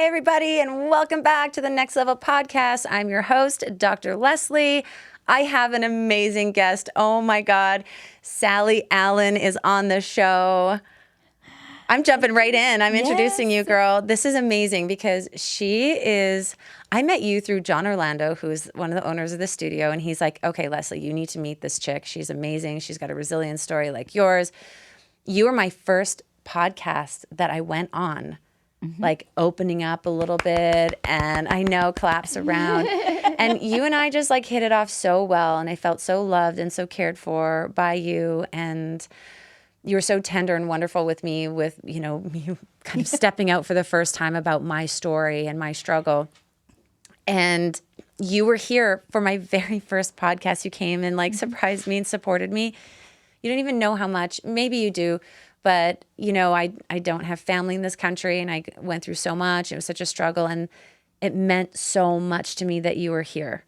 everybody, and welcome back to the Next Level Podcast. I'm your host, Dr. Leslie. I have an amazing guest. Oh my God. Sally Allen is on the show. I'm jumping right in. I'm introducing you, girl. This is amazing because I met you through John Orlando, who's one of the owners of the studio, and he's like, okay, Leslie, you need to meet this chick. She's amazing. She's got a resilient story like yours. You were my first podcast that I went on. Like opening up a little bit, and I know claps around. And you and I just like hit it off so well, and I felt so loved and so cared for by you. And you were so tender and wonderful with me, with, you know, you kind of stepping out for the first time about my story and my struggle. And you were here for my very first podcast. You came and like surprised me and supported me. You don't even know how much, maybe you do. But, you know, I don't have family in this country, and I went through so much. It was such a struggle, and it meant so much to me that you were here.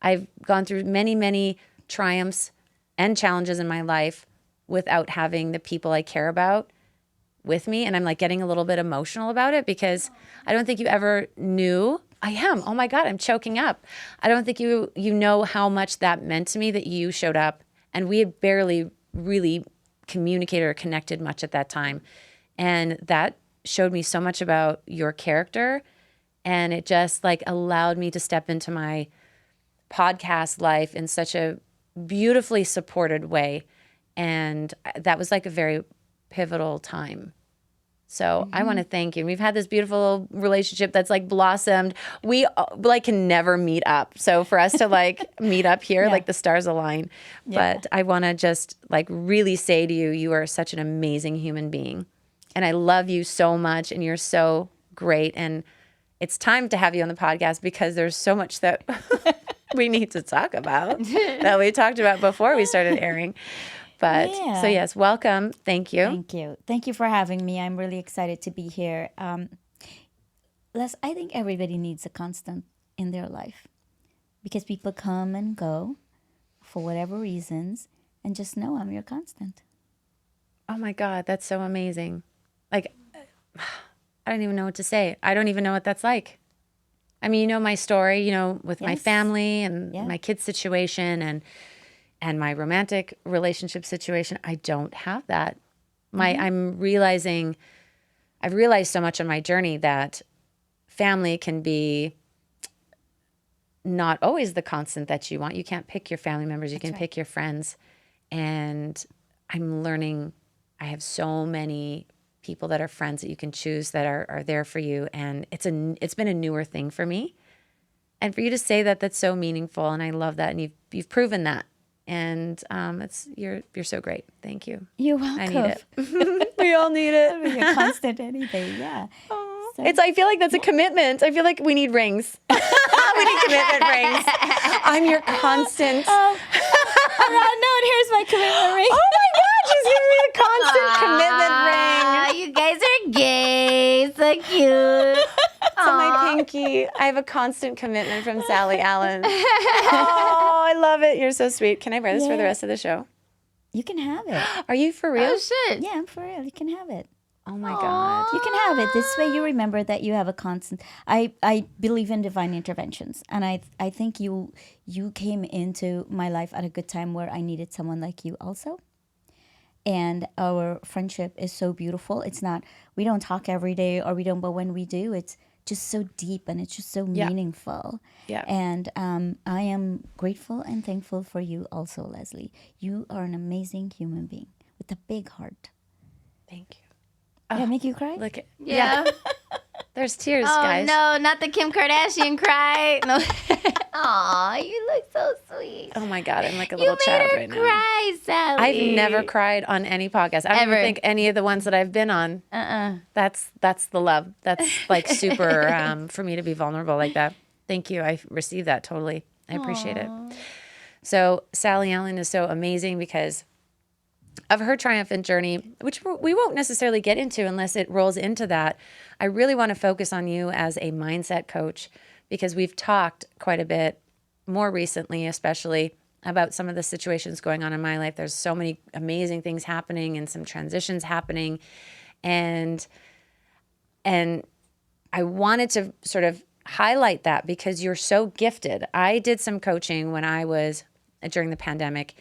I've gone through many, many triumphs and challenges in my life without having the people I care about with me. And I'm like getting a little bit emotional about it because I don't think you ever knew. I am. Oh my God, I'm choking up. I don't think you know how much that meant to me that you showed up, and we had barely really communicated or connected much at that time. And that showed me so much about your character. And it just like allowed me to step into my podcast life in such a beautifully supported way. And that was like a very pivotal time. So I want to thank you. We've had this beautiful relationship that's like blossomed. We like can never meet up. So for us to like meet up here, like the stars align. Yeah. But I want to just like really say to you, you are such an amazing human being. And I love you so much, and you're so great. And it's time to have you on the podcast because there's so much that we need to talk about that we talked about before we started airing. But so yes, welcome. Thank you. Thank you. Thank you for having me. I'm really excited to be here. Les, I think everybody needs a constant in their life because people come and go for whatever reasons, and just know I'm your constant. Oh my God, that's so amazing. Like, I don't even know what to say. I don't even know what that's like. I mean, you know my story, you know, with my family and my kids' situation and my romantic relationship situation. I don't have that. I've realized so much on my journey that family can be not always the constant that you want. You can't pick your family members. You can pick your friends. And I'm learning, I have so many people that are friends that you can choose that are there for you. And it's been a newer thing for me. And for you to say that, that's so meaningful. And I love that. And you've proven that. And you're so great. Thank you. You're welcome. I need it. We all need it. You're constant anything, yeah. So. I feel like that's a commitment. I feel like we need rings. We need commitment rings. I'm your constant. On that note, here's my commitment ring. Oh my God, she's giving me a constant commitment ring. You guys are gay. So cute. So my pinky. I have a constant commitment from Sally Allen. Oh, I love it. You're so sweet. Can I wear this for the rest of the show? You can have it. Are you for real? Oh, shit. Yeah, I'm for real. You can have it. Oh my God. You can have it. This way you remember that you have a constant. I believe in divine interventions. And I think you came into my life at a good time where I needed someone like you also. And our friendship is so beautiful. It's not, we don't talk every day but when we do, it's just so deep and it's just so meaningful. Yeah. And I am grateful and thankful for you also, Leslie. You are an amazing human being with a big heart. Thank you. Did I make you cry? Look at Yeah. There's tears, Oh, guys. no, not the Kim Kardashian cry. No. Aw, you look so sweet. Oh my God, I'm like a little child right now. You made her cry, Sally. I've never cried on any podcast. I don't even think any of the ones that I've been on. That's the love. That's like super for me to be vulnerable like that. Thank you. I received that totally. I appreciate it. So Sally Allen is so amazing because of her triumphant journey, which we won't necessarily get into unless it rolls into that. I really want to focus on you as a mindset coach because we've talked quite a bit more recently, especially about some of the situations going on in my life. There's so many amazing things happening and some transitions happening. And I wanted to sort of highlight that because you're so gifted. I did some coaching when I was during the pandemic,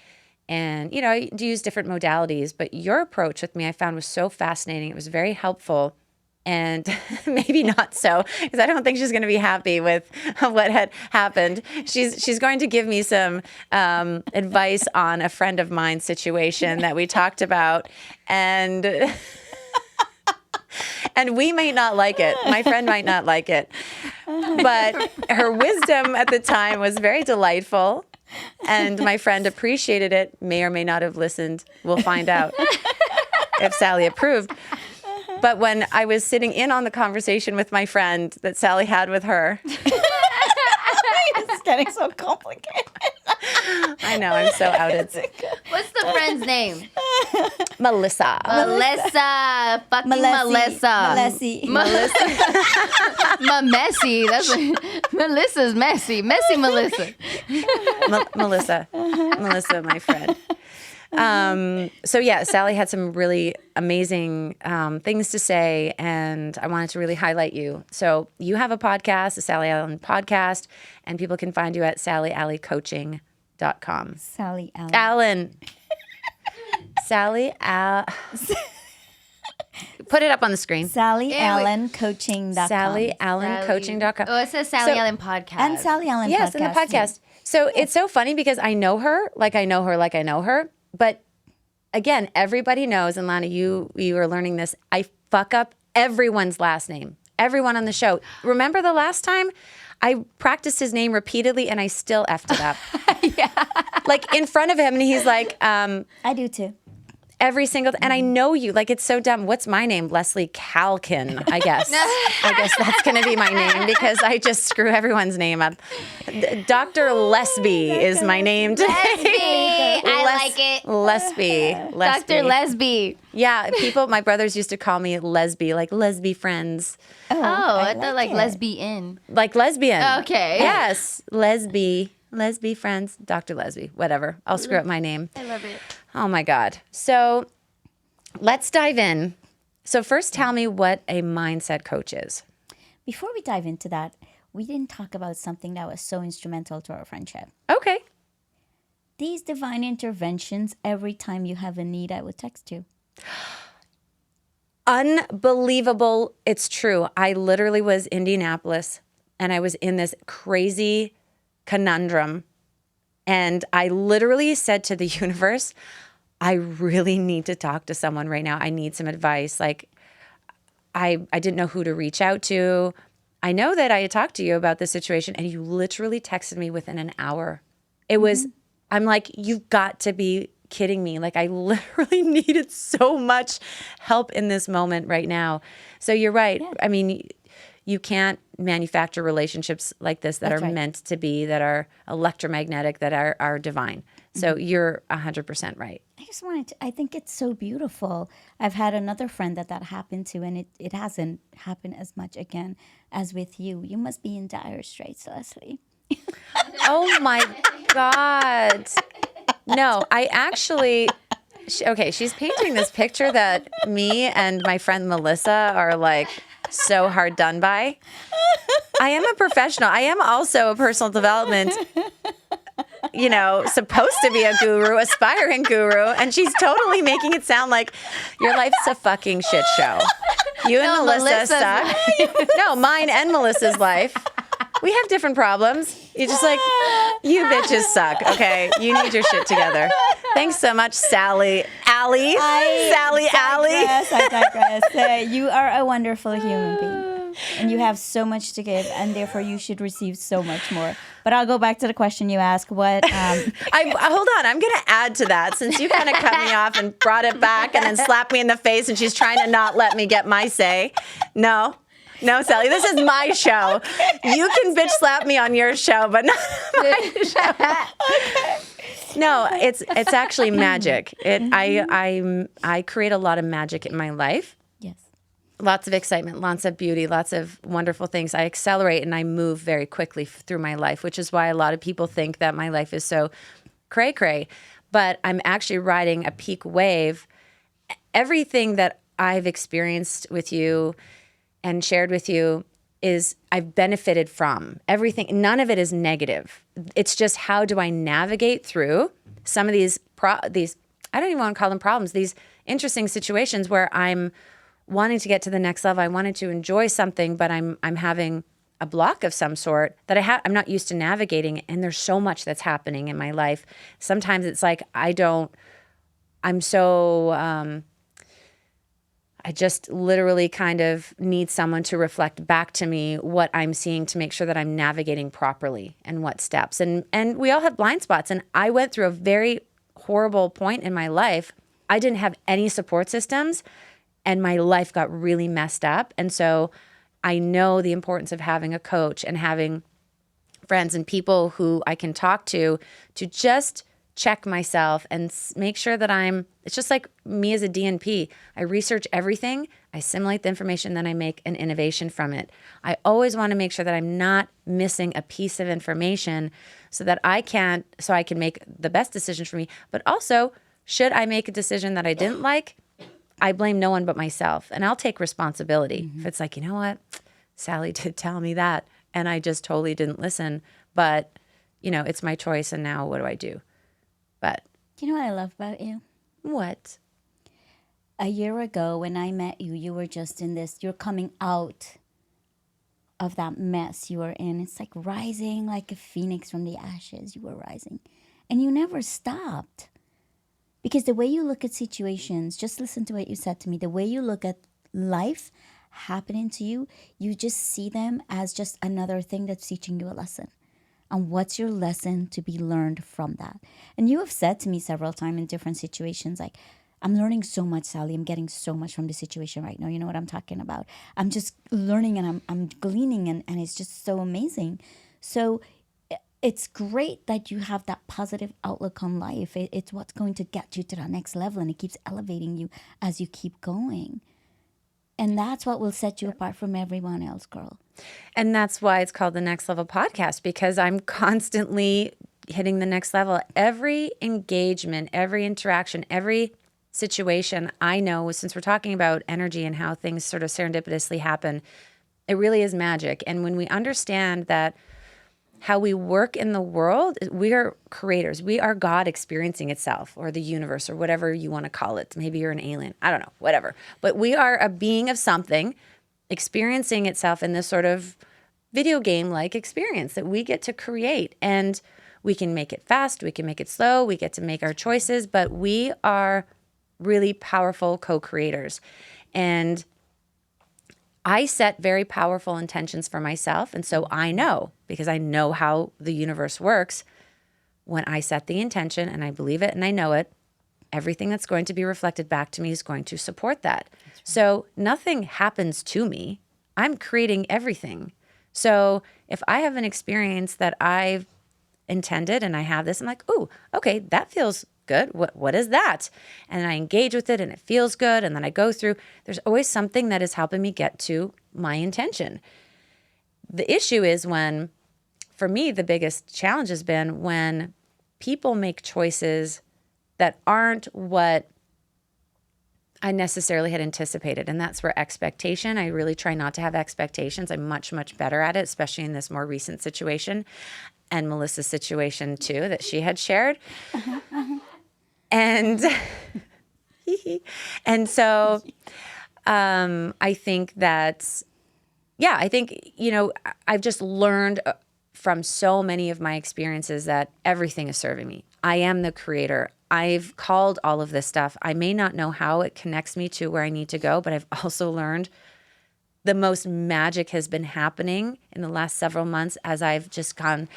and I use different modalities, but your approach with me I found was so fascinating. It was very helpful. And maybe not so, because I don't think she's going to be happy with what had happened. She's going to give me some advice on a friend of mine's situation that we talked about, and and we may not like it. My friend might not like it, but her wisdom at the time was very delightful, and my friend appreciated it. May or may not have listened. We'll find out if Sally approved. But when I was sitting in on the conversation with my friend that Sally had with her. It's getting so complicated. I know, I'm so outed. What's the friend's name? Melissa. Melissa. Fucking Melissa. Melissa. Messy. Melissa's messy. Messy Melissa. Melissa. Melissa, my friend. So yeah, Sally had some really amazing things to say, and I wanted to really highlight you. So you have a podcast, the Sally Allen podcast, and people can find you at sallyalleycoaching.com. Sally Allen. Allen. Sally Allen. Put it up on the screen. SallyAllenCoaching.com. SallyAllenCoaching.com. Oh, it says Sally Allen podcast. And Sally Allen Yes, podcast. in the podcast. So it's so funny because I know her, like I know her. But again, everybody knows, and Lana, you are learning this. I fuck up everyone's last name. Everyone on the show. Remember the last time I practiced his name repeatedly and I still effed it up. Yeah. Like in front of him, and he's like, I do too. every single, and I know you, like it's so dumb. What's my name? Leslie Calkin, I guess. I guess that's going to be my name because I just screw everyone's name up. Dr. Lesby is my name today. Lesby. I like it. Lesby. Dr. Lesby. Yeah, my brothers used to call me Lesby, like Lesby friends. Oh, I thought like it. lesbian. Like lesbian. Okay. Yes, Lesby friends, Dr. Lesby, whatever. I'll screw up my name. I love it. Oh my God. So let's dive in. So first tell me what a mindset coach is. Before we dive into that, we didn't talk about something that was so instrumental to our friendship. Okay. These divine interventions, every time you have a need, I would text you. Unbelievable. It's true. I literally was in Indianapolis and I was in this crazy conundrum. And I literally said to the universe, I really need to talk to someone right now. I need some advice. Like, I didn't know who to reach out to. I know that I had talked to you about this situation and you literally texted me within an hour. It was, I'm like, you've got to be kidding me. Like, I literally needed so much help in this moment right now. So you're right. Yeah. I mean, you can't manufacture relationships like this that That's are right. meant to be, that are electromagnetic, that are divine. So you're 100% right. I just wanted to, I think it's so beautiful. I've had another friend that happened to, and it hasn't happened as much again as with you. You must be in dire straits, Leslie. Oh my God. No, I actually, she's painting this picture that me and my friend Melissa are like so hard done by. I am a professional. I am also a personal development, supposed to be a guru, aspiring guru. And she's totally making it sound like your life's a fucking shit show. You and Melissa suck. No, mine and Melissa's life. We have different problems. You're just like, you bitches suck, okay? You need your shit together. Thanks so much, Sally Alley. Sally Alley. I digress. You are a wonderful human being. And you have so much to give, and therefore you should receive so much more. But I'll go back to the question you asked. What? Hold on. I'm going to add to that since you kind of cut me off and brought it back and then slapped me in the face, and she's trying to not let me get my say. No, Sally, this is my show. You can bitch slap me on your show, but not my show. No, it's actually magic. I create a lot of magic in my life. Yes. Lots of excitement, lots of beauty, lots of wonderful things. I accelerate and I move very quickly through my life, which is why a lot of people think that my life is so cray-cray. But I'm actually riding a peak wave. Everything that I've experienced with you and shared with you is I've benefited from. Everything, none of it is negative. It's just how do I navigate through some of these I don't even want to call them problems, these interesting situations where I'm wanting to get to the next level. I wanted to enjoy something, but I'm having a block of some sort that I'm not used to navigating, and there's so much that's happening in my life. Sometimes it's like I just literally kind of need someone to reflect back to me what I'm seeing to make sure that I'm navigating properly and what steps. And we all have blind spots, and I went through a very horrible point in my life. I didn't have any support systems, and my life got really messed up. And so I know the importance of having a coach and having friends and people who I can talk to just check myself and make sure that it's just like me as a DNP. I research everything, I assimilate the information, then I make an innovation from it. I always want to make sure that I'm not missing a piece of information so that I can make the best decision for me. But also, should I make a decision that I didn't like, I blame no one but myself, and I'll take responsibility. If it's like, you know what, Sally did tell me that, and I just totally didn't listen, but it's my choice, and now what do I do? But you know what I love about you? What? A year ago when I met you, you were just in this, you're coming out of that mess you were in. It's like rising like a phoenix from the ashes. You were rising, and you never stopped. Because the way you look at situations, just listen to what you said to me, the way you look at life happening to you, you just see them as just another thing that's teaching you a lesson. And what's your lesson to be learned from that? And you have said to me several times in different situations, like, I'm learning so much, Sally. I'm getting so much from the situation right now. You know what I'm talking about? I'm just learning and I'm gleaning, and it's just so amazing. So it's great that you have that positive outlook on life. It's what's going to get you to that next level, and it keeps elevating you as you keep going. And that's what will set you apart from everyone else, girl. And that's why it's called the Next Level Podcast, because I'm constantly hitting the next level. Every engagement, every interaction, every situation, I know, since we're talking about energy and how things sort of serendipitously happen, it really is magic. And when we understand that how we work in the world, we are creators. We are God experiencing itself, or the universe, or whatever you want to call it. Maybe you're an alien. I don't know, whatever. But we are a being of something experiencing itself in this sort of video game-like experience that we get to create. And we can make it fast, we can make it slow, we get to make our choices, but we are really powerful co-creators. And I set very powerful intentions for myself. And so I know, because I know how the universe works, when I set the intention and I believe it and I know it, everything that's going to be reflected back to me is going to support that. Right. So nothing happens to me. I'm creating everything. So if I have an experience that I've intended and I have this, I'm like, ooh, okay, that feels good. What is that? And I engage with it and it feels good. And then I go through, there's always something that is helping me get to my intention. The issue is when, for me, the biggest challenge has been when people make choices that aren't what I necessarily had anticipated. And that's where expectation, I really try not to have expectations. I'm much, much better at it, especially in this more recent situation and Melissa's situation too, that she had shared. And and so I think that, I've just learned from so many of my experiences that everything is serving me. I am the creator. I've called all of this stuff. I may not know how it connects me to where I need to go, but I've also learned the most magic has been happening in the last several months as I've just gone,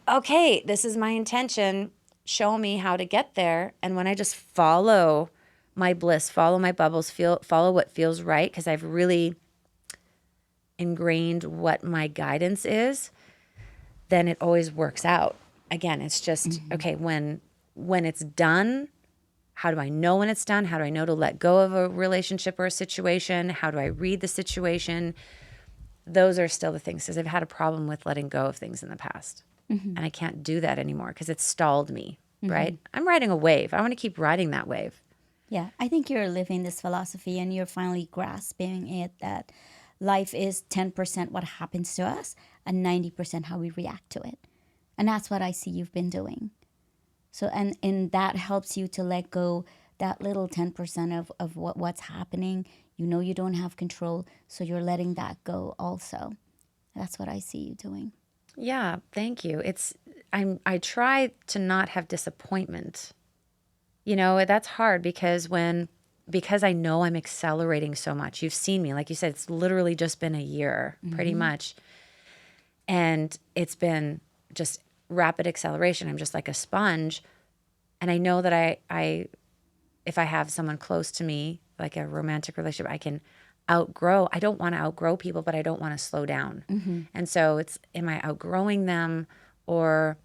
okay, this is my intention. Show me how to get there. And when I just follow my bliss, follow my bubbles, follow what feels right, because I've really ingrained what my guidance is, then it always works out. Again, it's just, okay, when it's done, how do I know when it's done? How do I know to let go of a relationship or a situation? How do I read the situation? Those are still the things, because I've had a problem with letting go of things in the past. And I can't do that anymore because it's stalled me, right? I'm riding a wave. I want to keep riding that wave. Yeah, I think you're living this philosophy and you're finally grasping it, that life is 10% what happens to us and 90% how we react to it. And that's what I see you've been doing. So, and that helps you to let go that little 10% of what's happening. You know you don't have control, so you're letting that go also. That's what I see you doing. Yeah, thank you. I try to not have disappointment. You know, that's hard because I know I'm accelerating so much. You've seen me, like you said, it's literally just been a year, pretty much. And it's been just rapid acceleration. I'm just like a sponge. And I know that I if I have someone close to me, like a romantic relationship, I can outgrow. I don't want to outgrow people, but I don't want to slow down. And so am I outgrowing them, or,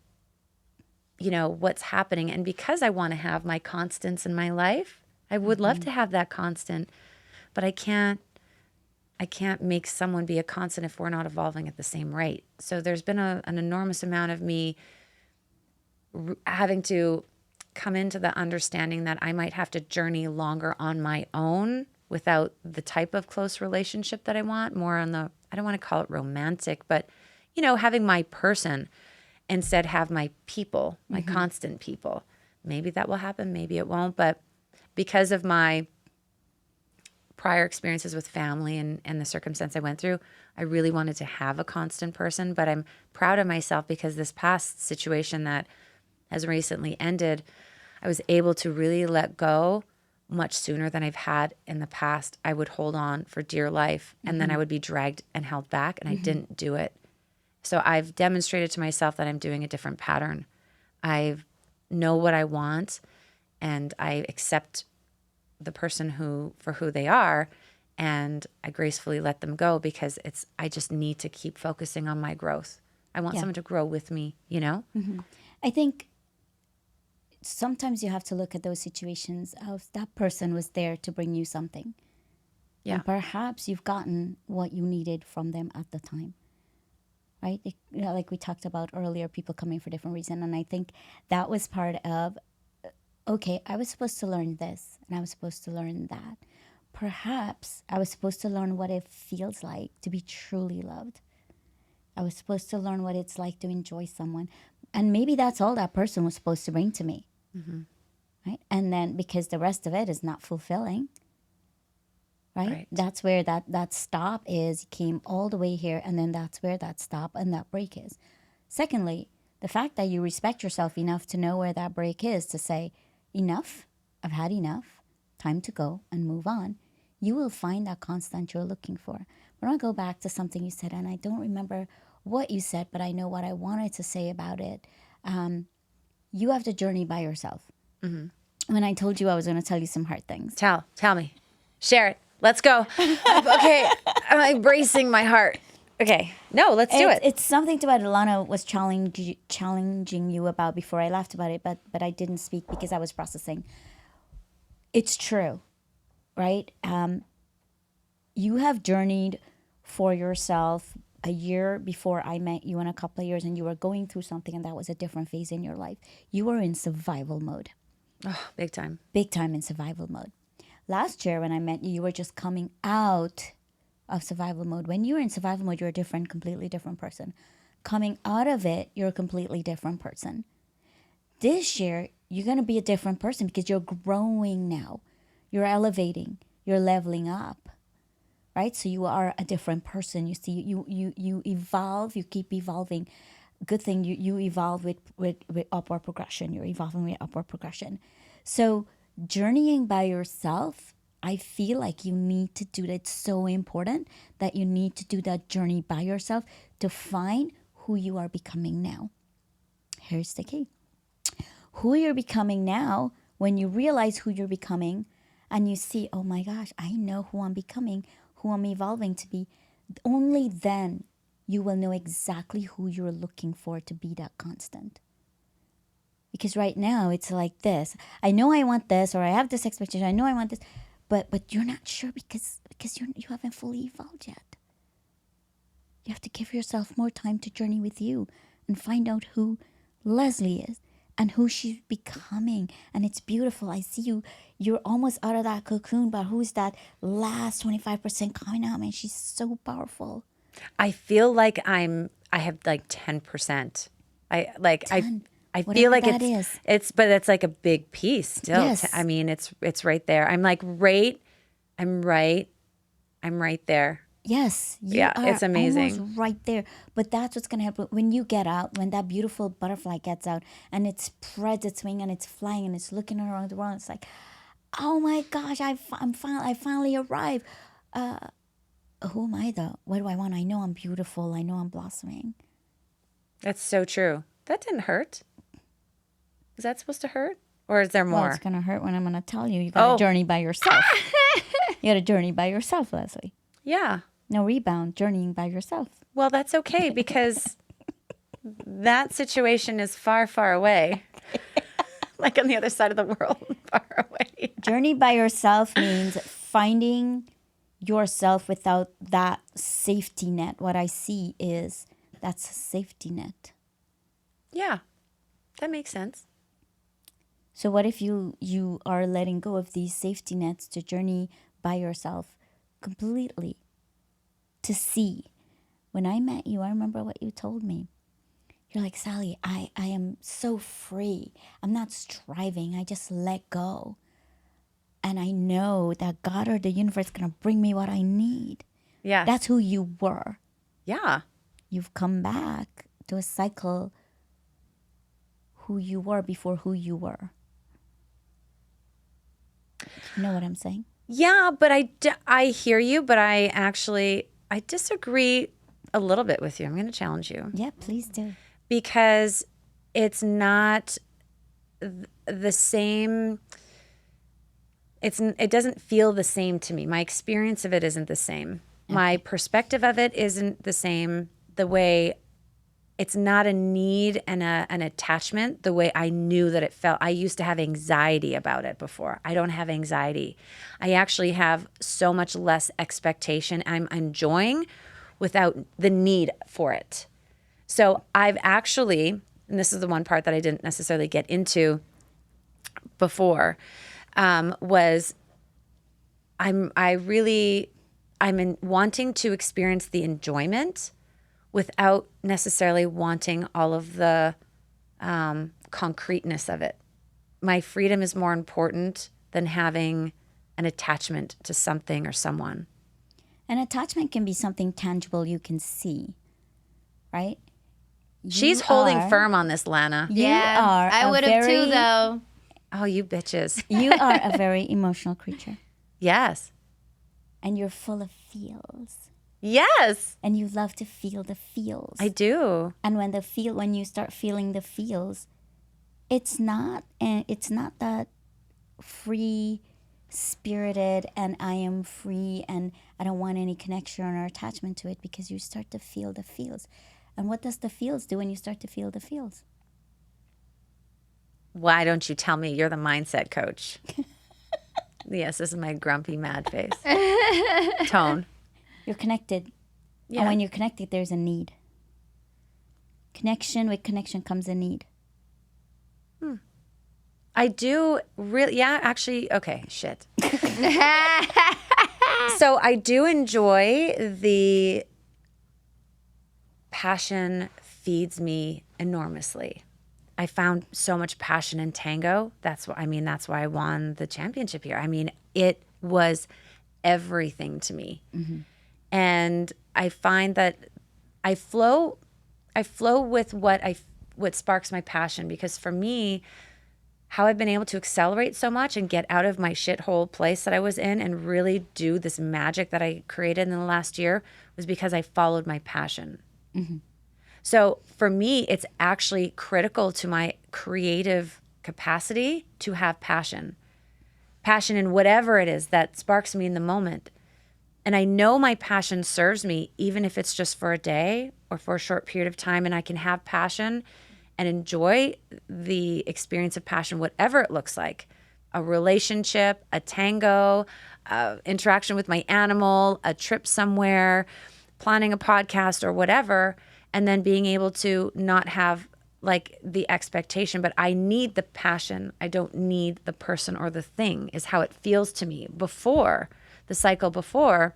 you know, what's happening? And because I want to have my constants in my life, I would love to have that constant, but I can't make someone be a constant if we're not evolving at the same rate. So there's been an enormous amount of me having to come into the understanding that I might have to journey longer on my own without the type of close relationship that I want, more on the, I don't want to call it romantic, but, you know, having my person, instead have my people, my constant people. Maybe that will happen, maybe it won't, but because of my prior experiences with family and the circumstance I went through, I really wanted to have a constant person. But I'm proud of myself because this past situation that has recently ended, I was able to really let go much sooner than I've had in the past. I would hold on for dear life, and then I would be dragged and held back, and I didn't do it. So I've demonstrated to myself that I'm doing a different pattern. I know what I want, and I accept the person for who they are, and I gracefully let them go because I just need to keep focusing on my growth. I want someone to grow with me, you know? I think sometimes you have to look at those situations of that person was there to bring you something. Yeah. And perhaps you've gotten what you needed from them at the time. Right? You know, like we talked about earlier, people coming for different reasons. And I think that was part of, okay, I was supposed to learn this and I was supposed to learn that. Perhaps I was supposed to learn what it feels like to be truly loved. I was supposed to learn what it's like to enjoy someone. And maybe that's all that person was supposed to bring to me. Right? And then because the rest of it is not fulfilling, right? That's where that stop is, came all the way here, and then that's where that stop and that break is. Secondly, the fact that you respect yourself enough to know where that break is, to say, enough, I've had enough, time to go and move on, you will find that constant you're looking for. But I'll go back to something you said, and I don't remember what you said, but I know what I wanted to say about it. You have to journey by yourself. When I told you I was going to tell you some hard things. Tell me. Share it. Let's go. Okay. I'm like bracing my heart. Okay. No, let's do it. It's something to what Alana was challenging you about before I laughed about it, but I didn't speak because I was processing. It's true, right? You have journeyed for yourself a year before I met you, in a couple of years, and you were going through something, and that was a different phase in your life. You were in survival mode. Oh, big time. Big time in survival mode. Last year when I met you, you were just coming out of survival mode. When you were in survival mode, you're a different, completely different person. Coming out of it, you're a completely different person. This year, you're going to be a different person because you're growing now. You're elevating. You're leveling up. Right? So you are a different person. You see, you evolve. You keep evolving. Good thing you evolve with upward progression. You're evolving with upward progression. So journeying by yourself, I feel like you need to do that. It's so important that you need to do that journey by yourself to find who you are becoming now. Here's the key. Who you're becoming now, when you realize who you're becoming and you see, oh my gosh, I know who I'm becoming, who I'm evolving to be, only then you will know exactly who you're looking for to be that constant. Because right now it's like this. I know I want this, or I have this expectation. I know I want this, but you're not sure because you haven't fully evolved yet. You have to give yourself more time to journey with you and find out who Leslie is. and who she's becoming. And it's beautiful. I see you. You're almost out of that cocoon, but who's that last 25% coming out, man? She's so powerful. I feel like I have like 10%. I feel Whatever like that is. but it's like a big piece still. Yes. I mean, it's right there. I'm like, I'm right there. Yes, you Yeah, are it's amazing. almost right there. But that's what's going to happen when you get out, when that beautiful butterfly gets out and it spreads its wing and it's flying and it's looking around the world. It's like, oh my gosh, I finally arrived. Who am I though? What do I want? I know I'm beautiful. I know I'm blossoming. That's so true. That didn't hurt. Is that supposed to hurt? Or is there more? Well, it's going to hurt when I'm going to tell you. You got to journey by yourself. You got to journey by yourself, Leslie. Yeah. No rebound, journeying by yourself. Well, that's okay because that situation is far, far away. Like on the other side of the world, far away. Journey by yourself means finding yourself without that safety net. What I see is that's a safety net. Yeah, that makes sense. So what if you are letting go of these safety nets to journey by yourself completely? To see. When I met you, I remember what you told me. You're like, Sally, I am so free. I'm not striving. I just let go. And I know that God or the universe is going to bring me what I need. Yeah. That's who you were. Yeah. You've come back to a cycle who you were before who you were. You know what I'm saying? Yeah, but I hear you, but I disagree a little bit with you. I'm going to challenge you. Yeah, please do. Because it's not the same. It doesn't feel the same to me. My experience of it isn't the same. Okay. My perspective of it isn't the same. The way it's not a need and an attachment the way I knew that it felt. I used to have anxiety about it before. I don't have anxiety. I actually have so much less expectation. I'm enjoying without the need for it. So I've actually, and this is the one part that I didn't necessarily get into before, was I'm wanting to experience the enjoyment without necessarily wanting all of the concreteness of it. My freedom is more important than having an attachment to something or someone. An attachment can be something tangible you can see, right? She's holding firm on this, Lana. Yeah, I would have too, though. Oh, you bitches. You are a very emotional creature. Yes. And you're full of feels. Yes. And you love to feel the feels. I do. And when you start feeling the feels, it's not that free spirited and I am free and I don't want any connection or attachment to it, because you start to feel the feels. And what does the feels do when you start to feel the feels? Why don't you tell me? You're the mindset coach. Yes, this is my grumpy mad face. Tone. You're connected. Yeah. And when you're connected, there's a need. With connection comes a need. I do really, yeah, actually, okay, shit. So I do enjoy the passion feeds me enormously. I found so much passion in tango. That's why I won the championship here. I mean, it was everything to me. Mm-hmm. And I find that I flow with what sparks my passion, because for me, how I've been able to accelerate so much and get out of my shithole place that I was in and really do this magic that I created in the last year was because I followed my passion. Mm-hmm. So for me, it's actually critical to my creative capacity to have passion in whatever it is that sparks me in the moment. And I know my passion serves me, even if it's just for a day or for a short period of time, and I can have passion and enjoy the experience of passion, whatever it looks like. A relationship, a tango, interaction with my animal, a trip somewhere, planning a podcast or whatever, and then being able to not have like the expectation, but I need the passion. I don't need the person or the thing, is how it feels to me. Before, the cycle before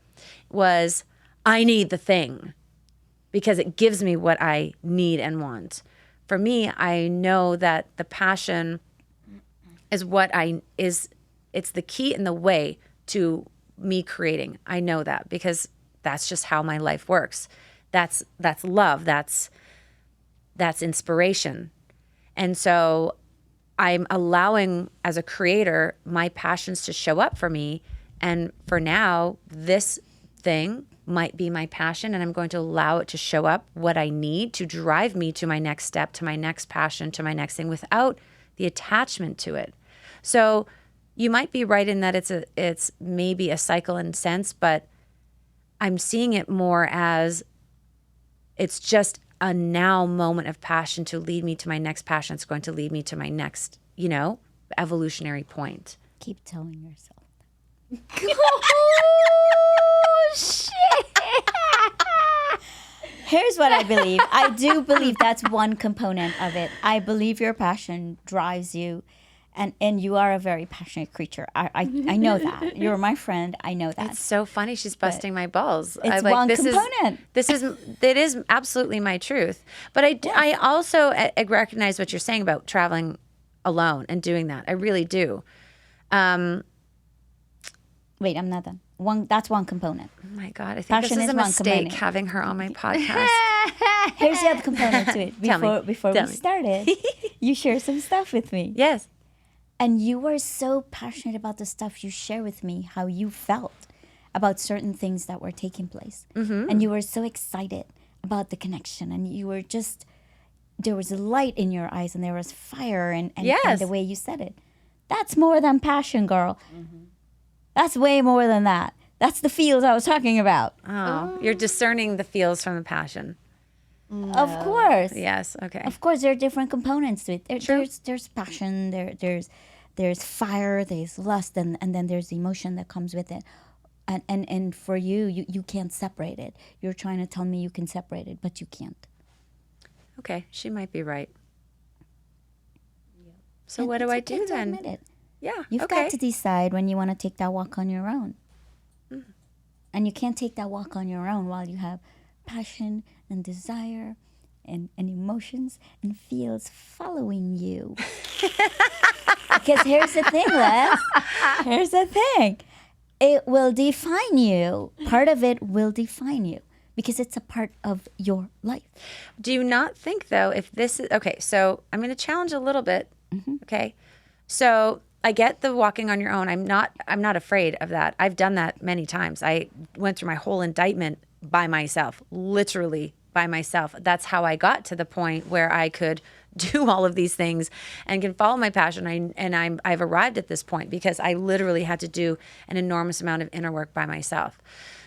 was I need the thing because it gives me what I need and want. For me, I know that the passion is it's the key in the way to me creating. I know that because that's just how my life works. That's love. That's inspiration. And so I'm allowing, as a creator, my passions to show up for me. And for now, this thing might be my passion, and I'm going to allow it to show up what I need to drive me to my next step, to my next passion, to my next thing, without the attachment to it. So you might be right in that it's maybe a cycle in sense, but I'm seeing it more as it's just a now moment of passion to lead me to my next passion. It's going to lead me to my next, evolutionary point. Keep telling yourself. Oh, shit. Here's what I believe. I do believe that's one component of it. I believe your passion drives you, and you are a very passionate creature. I know that. You're my friend. I know that. It's so funny. She's busting my balls. It's one component. It is absolutely my truth. But I also recognize what you're saying about traveling alone and doing that. I really do. Wait, I'm not done. That's one component. Oh my God, I think Passion this is a is one mistake component. having her on my podcast. Here's the other component to it. Before we started, you shared some stuff with me. Yes. And you were so passionate about the stuff you share with me, how you felt about certain things that were taking place. Mm-hmm. And you were so excited about the connection. And you were there was a light in your eyes and there was fire and the way you said it. That's more than passion, girl. Mm-hmm. That's way more than that. That's the feels I was talking about. Oh, you're discerning the feels from the passion. No. Of course. Yes. Okay. Of course, there are different components to it. There's passion. There's fire. There's lust, and then there's the emotion that comes with it. And for you can't separate it. You're trying to tell me you can separate it, but you can't. Okay, she might be right. So what do I do then? Admit it. Yeah. You've got to decide when you want to take that walk on your own. Mm. And you can't take that walk on your own while you have passion and desire and emotions and feels following you. Because here's the thing, Les. Here's the thing. It will define you. Part of it will define you because it's a part of your life. Do you not think, though, if this is... Okay, so I'm going to challenge a little bit. Mm-hmm. Okay? So... I get the walking on your own. I'm not afraid of that. I've done that many times. I went through my whole indictment by myself, literally by myself. That's how I got to the point where I could do all of these things and can follow my passion. I've arrived at this point because I literally had to do an enormous amount of inner work by myself.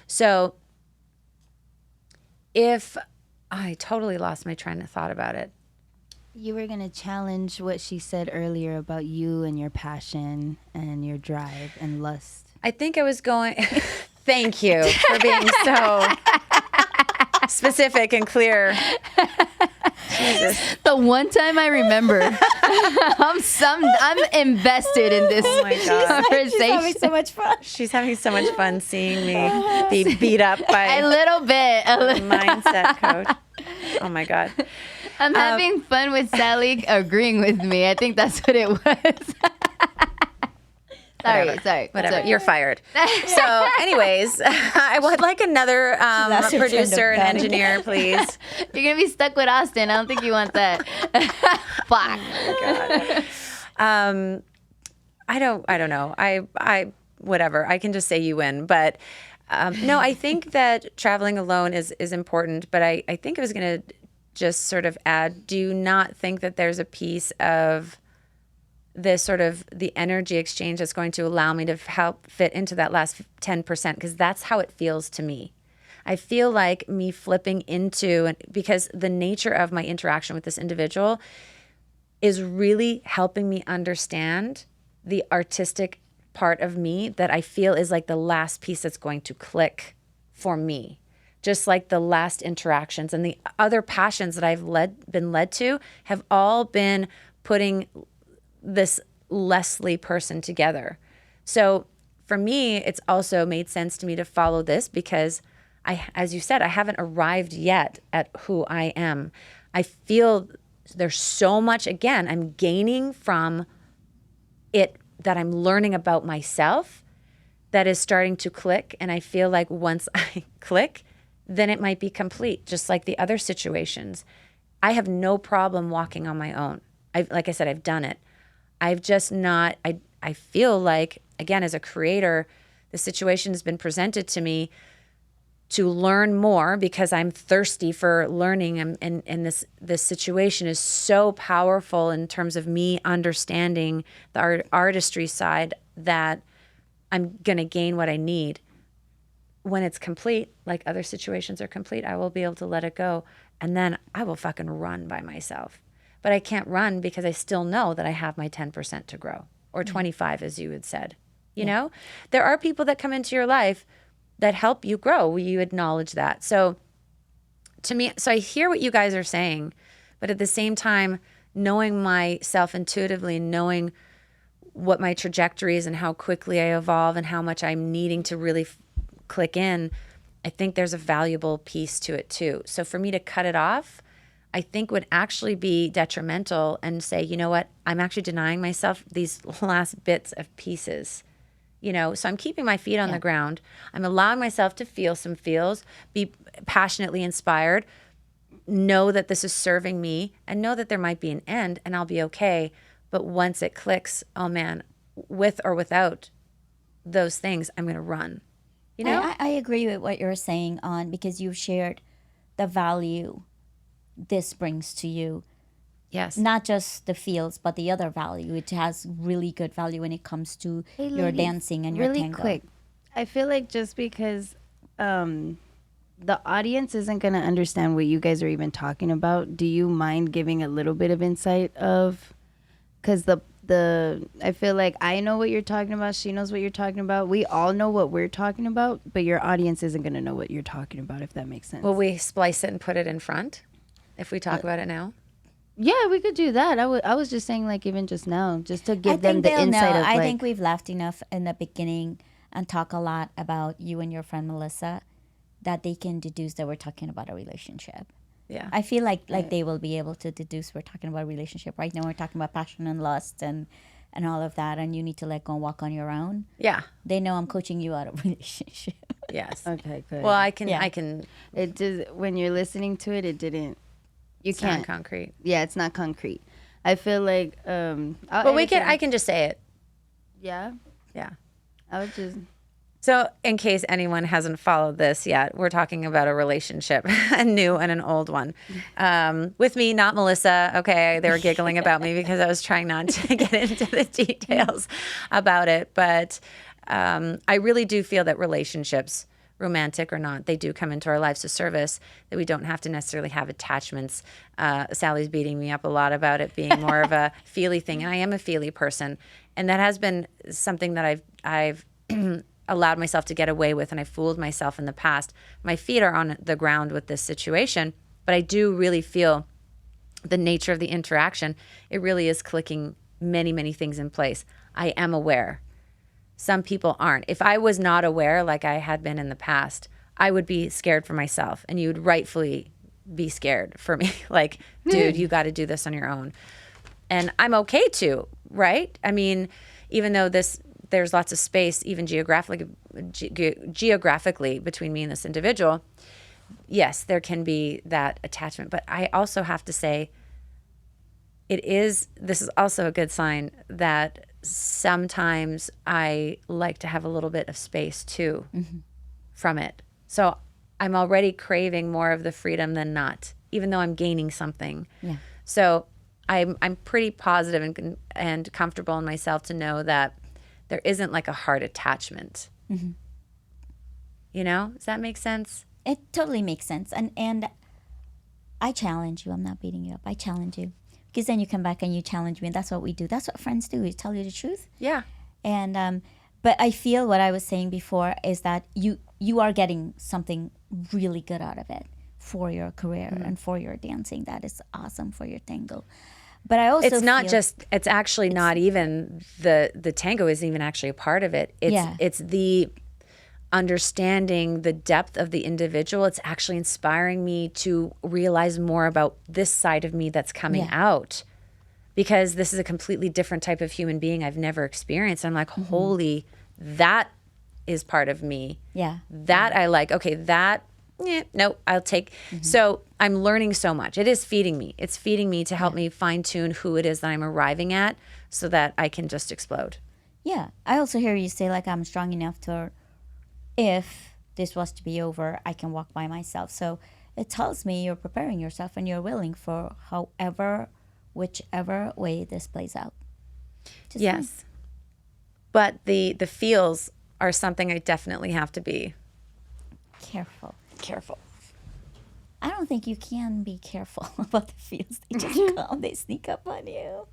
So if I totally lost my train of thought about it. You were going to challenge what she said earlier about you and your passion and your drive and lust. I think I was going... Thank you for being so specific and clear. Jesus. The one time I remember, I'm invested in this conversation. She's having so much fun. She's having so much fun seeing me be beat up by a little bit. A mindset coach. Oh my God. I'm having fun with Sally agreeing with me. I think that's what it was. Sorry. Whatever. You're fired. So, anyways, I would like another producer and engineer, please. You're gonna be stuck with Austin. I don't think you want that. Fuck. Oh God. I don't know. I whatever. I can just say you win, but. No, I think that traveling alone is important, but I think I was going to just sort of add, do you not think that there's a piece of this sort of the energy exchange that's going to allow me to help fit into that last 10%? Because that's how it feels to me. I feel like me flipping into, because the nature of my interaction with this individual is really helping me understand the artistic part of me that I feel is like the last piece that's going to click for me. just like the last interactions and the other passions that I've been led to have all been putting this Leslie person together. So for me, it's also made sense to me to follow this because as you said, I haven't arrived yet at who I am. I feel there's so much, again, I'm gaining from it that I'm learning about myself that is starting to click. And I feel like once I click, then it might be complete, just like the other situations. I have no problem walking on my own. Like I said, I've done it. I've just not, I feel like, again, as a creator, the situation has been presented to me to learn more because I'm thirsty for learning. And this situation is so powerful in terms of me understanding the artistry side that I'm going to gain what I need. When it's complete, like other situations are complete, I will be able to let it go. And then I will fucking run by myself. But I can't run because I still know that I have my 10% to grow, or 25, as you had said. You know, there are people that come into your life that help you grow. You acknowledge that. So to me, so I hear what you guys are saying, but at the same time, knowing myself intuitively, knowing what my trajectory is and how quickly I evolve and how much I'm needing to really click in, I think there's a valuable piece to it too. So for me to cut it off, I think would actually be detrimental and say, you know what, I'm actually denying myself these last bits of pieces. You know, so I'm keeping my feet on the ground. I'm allowing myself to feel some feels, be passionately inspired, know that this is serving me, and know that there might be an end and I'll be okay. But once it clicks, oh man, with or without those things, I'm going to run. You know? I agree with what you're saying because you've shared the value this brings to you. Yes. Not just the feels, but the other value. It has really good value when it comes to your ladies, dancing and your really tango. quick. I feel like just because the audience isn't going to understand what you guys are even talking about, do you mind giving a little bit of insight of, because I feel like I know what you're talking about. She knows what you're talking about. We all know what we're talking about, but your audience isn't going to know what you're talking about, if that makes sense. Will we splice it and put it in front if we talk about it now? Yeah, we could do that. I was just saying, like, even just now, just to give them the they'll insight know. of, I like, think we've laughed enough in the beginning and talk a lot about you and your friend Melissa that they can deduce that we're talking about a relationship. Yeah. I feel like they will be able to deduce we're talking about a relationship. Right now we're talking about passion and lust and all of that, and you need to let go and walk on your own. Yeah. They know I'm coaching you out of relationship. Yes. okay, good. Well, I can It just, when you're listening to it, it didn't. You it's not can't. concrete. Yeah, it's not concrete. I feel like. But I can just say it. Yeah, Yeah. I would just. So in case anyone hasn't followed this yet, we're talking about a relationship, a new and an old one. With me, not Melissa. Okay, they were giggling about me because I was trying not to get into the details about it. But I really do feel that relationships, romantic or not, they do come into our lives to serve us, that we don't have to necessarily have attachments. Sally's beating me up a lot about it being more of a feely thing. And I am a feely person. And that has been something that I've allowed myself to get away with, and I fooled myself in the past. My feet are on the ground with this situation, but I do really feel the nature of the interaction. It really is clicking many, many things in place. I am aware. Some people aren't. If I was not aware, like I had been in the past, I would be scared for myself, and you would rightfully be scared for me. Like, dude, you got to do this on your own. And I'm okay to, right? I mean, even though there's lots of space, even geographically between me and this individual, yes, there can be that attachment. But I also have to say, this is also a good sign that sometimes I like to have a little bit of space too from it. So I'm already craving more of the freedom than not, even though I'm gaining something. Yeah. So I'm pretty positive and comfortable in myself to know that there isn't like a hard attachment. Mm-hmm. You know, does that make sense? It totally makes sense. And I challenge you. I'm not beating you up. I challenge you. Because then you come back and you challenge me, and that's what we do. That's what friends do. We tell you the truth. Yeah. And but I feel what I was saying before is that you are getting something really good out of it for your career and for your dancing. That is awesome for your tango. But I also It's not feel- just, it's actually not even, the tango isn't even actually a part of it. It's the understanding the depth of the individual. It's actually inspiring me to realize more about this side of me that's coming out, because this is a completely different type of human being I've never experienced. I'm like, holy, that is part of me. Yeah. That I like. Okay, that, no, I'll take. So I'm learning so much. It is feeding me. It's feeding me to help me fine tune who it is that I'm arriving at so that I can just explode. Yeah. I also hear you say, like, I'm strong enough to, if this was to be over, I can walk by myself. So it tells me you're preparing yourself and you're willing for whichever way this plays out. Just Yes. But the feels are something I definitely have to be careful. careful. I don't think you can be careful about the feels. They just come, they sneak up on you.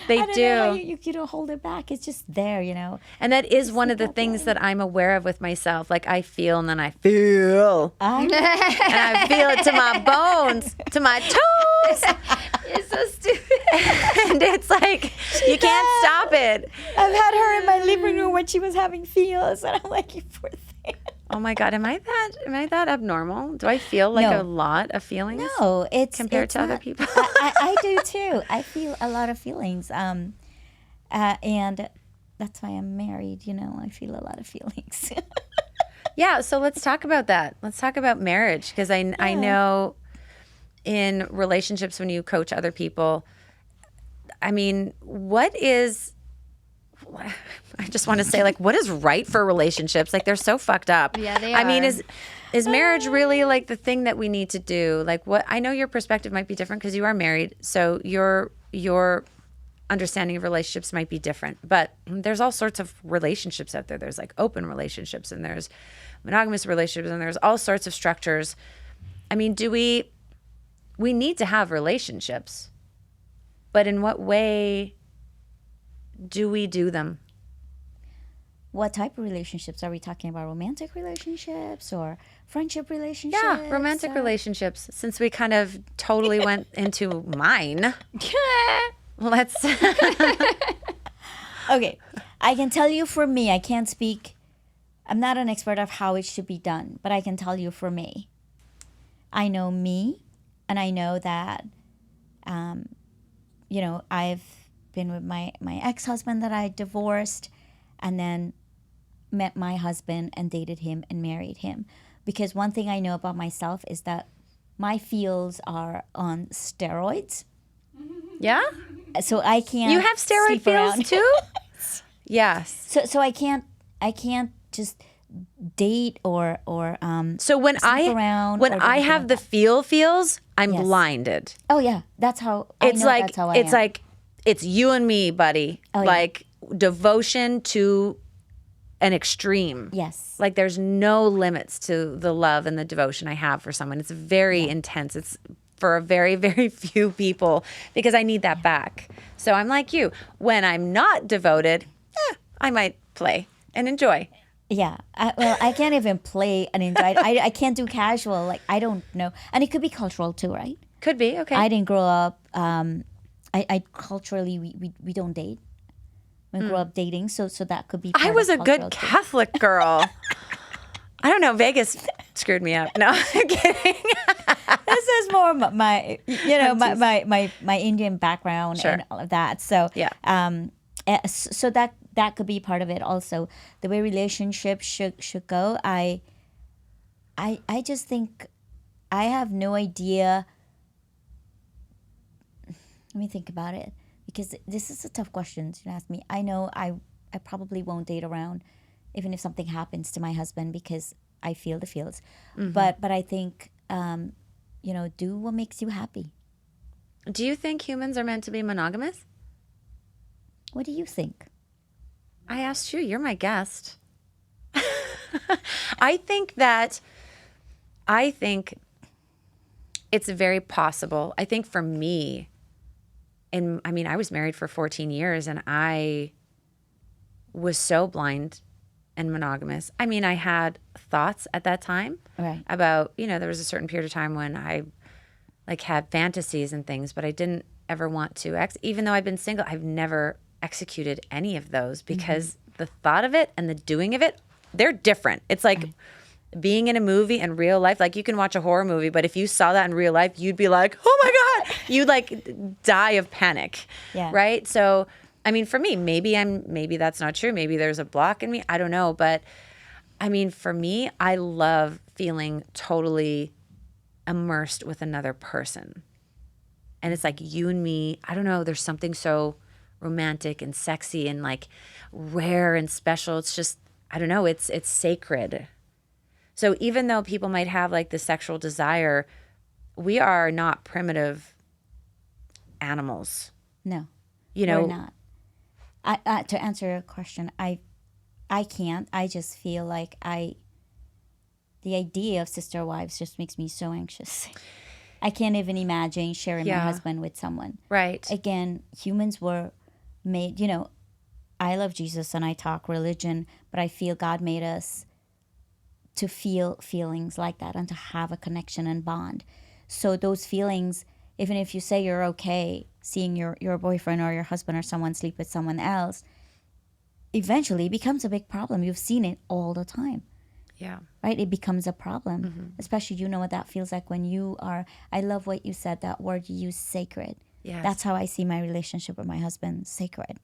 They I don't do. know how you don't hold it back. It's just there, you know. And that is one of the things that I'm aware of with myself. Like I feel and then I feel. And I feel it to my bones, to my toes. You're so stupid. And it's like, you can't stop it. I've had her in my living room when she was having feels, and I'm like, you poor thing. Oh my God, am I that abnormal? Do I feel like No. a lot of feelings? No, it's Compared it's to other not- people? I do too. I feel a lot of feelings, and that's why I'm married. You know, I feel a lot of feelings. Yeah, so let's talk about that. Let's talk about marriage, because I know in relationships when you coach other people, I mean, I just want to say, like, what is right for relationships? Like, they're so fucked up. Yeah, they I mean, are. is marriage really like the thing that we need to do? Like, what, I know your perspective might be different because you are married, so your understanding of relationships might be different. But there's all sorts of relationships out there. There's like open relationships, and there's monogamous relationships, and there's all sorts of structures. I mean, we need to have relationships, but in what way do we do them? What type of relationships are we talking about? Romantic relationships or friendship relationships? Yeah, romantic relationships. Since we kind of totally went into mine, let's. Okay, I can tell you for me, I can't speak. I'm not an expert of how it should be done, but I can tell you for me. I know me, and I know that, you know, I've been with my ex-husband that I divorced, and then met my husband and dated him and married him. Because one thing I know about myself is that my feels are on steroids. Yeah, So I can't. you have steroid sleep feels around. too. Yes. So I can't just date or So when around when or I anything have like the that. feels, I'm Yes. blinded. Oh yeah, that's how It's I know like that's how I it's am. like it's you and me, buddy. Oh, yeah. Like devotion to an extreme. Yes. Like there's no limits to the love and the devotion I have for someone. It's very intense. It's for a very, very few people because I need that back. So I'm like you. When I'm not devoted, I might play and enjoy. Yeah. I can't even play and enjoy. I can't do casual. Like I don't know, and it could be cultural too, right? Could be, okay. I didn't grow up. I culturally we don't date. We grew up dating, so that could be. I part was of a good cultural too. Catholic girl. I don't know. Vegas screwed me up. No, I'm kidding. This is more my my Indian background Sure. and all of that. So Yeah. so that could be part of it also. The way relationships should go. I just think I have no idea. Let me think about it, because this is a tough question to ask me. I know I probably won't date around, even if something happens to my husband, because I feel the feels. But I think do what makes you happy. Do you think humans are meant to be monogamous? What do you think? I asked you. You're my guest. I think it's very possible. I think for me, I was married for 14 years and I was so blind and monogamous. I mean, I had thoughts at that time Right. about, there was a certain period of time when I like had fantasies and things, but I didn't ever want to even though I've been single, I've never executed any of those because the thought of it and the doing of it, they're different. It's like being in a movie and real life. Like you can watch a horror movie, but if you saw that in real life, you'd be like, oh my God, you'd like die of panic. Yeah. Right. So, I mean, for me, maybe that's not true. Maybe there's a block in me. I don't know. But I mean, for me, I love feeling totally immersed with another person. And it's like you and me, I don't know, there's something so romantic and sexy and like rare and special. It's just, I don't know, it's sacred. So even though people might have like the sexual desire, we are not primitive animals. No, We're not. To answer your question, I can't. I just feel like the idea of sister wives just makes me so anxious. I can't even imagine sharing my husband with someone. Right. Again, humans were made, I love Jesus and I talk religion, but I feel God made us to feel feelings like that and to have a connection and bond. So those feelings, even if you say you're okay seeing your boyfriend or your husband or someone sleep with someone else, eventually it becomes a big problem. You've seen it all the time. Yeah. Right? It becomes a problem. Especially you know what that feels like when you are, I love what you said, that word you use, sacred. Yes. That's how I see my relationship with my husband, sacred.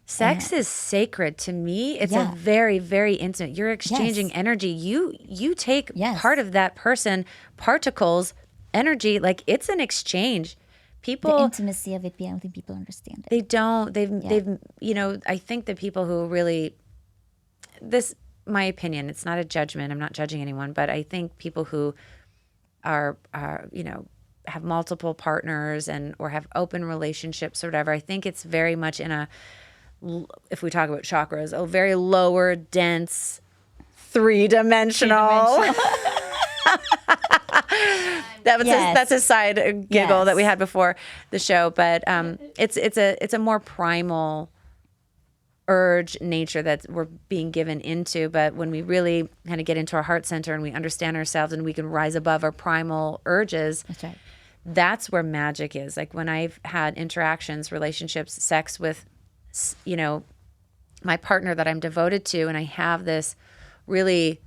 Sex is sacred to me. It's Yeah. a very, very intimate. You're exchanging Yes. energy. You take Yes. part of that person, particles, energy. Like it's an exchange. The People intimacy of it, I don't think people understand it. they don't. They've I think the people who really this my opinion. It's not a judgment. I'm not judging anyone, but I think people who are have multiple partners or have open relationships or whatever. I think it's very much in if we talk about chakras, a very lower, dense, three-dimensional. That's a side giggle that we had before the show, but it's a more primal urge nature that we're being given into. But when we really kind of get into our heart center and we understand ourselves and we can rise above our primal urges, That's right. that's where magic is. Like when I've had interactions, relationships, sex with, my partner that I'm devoted to, and I have this really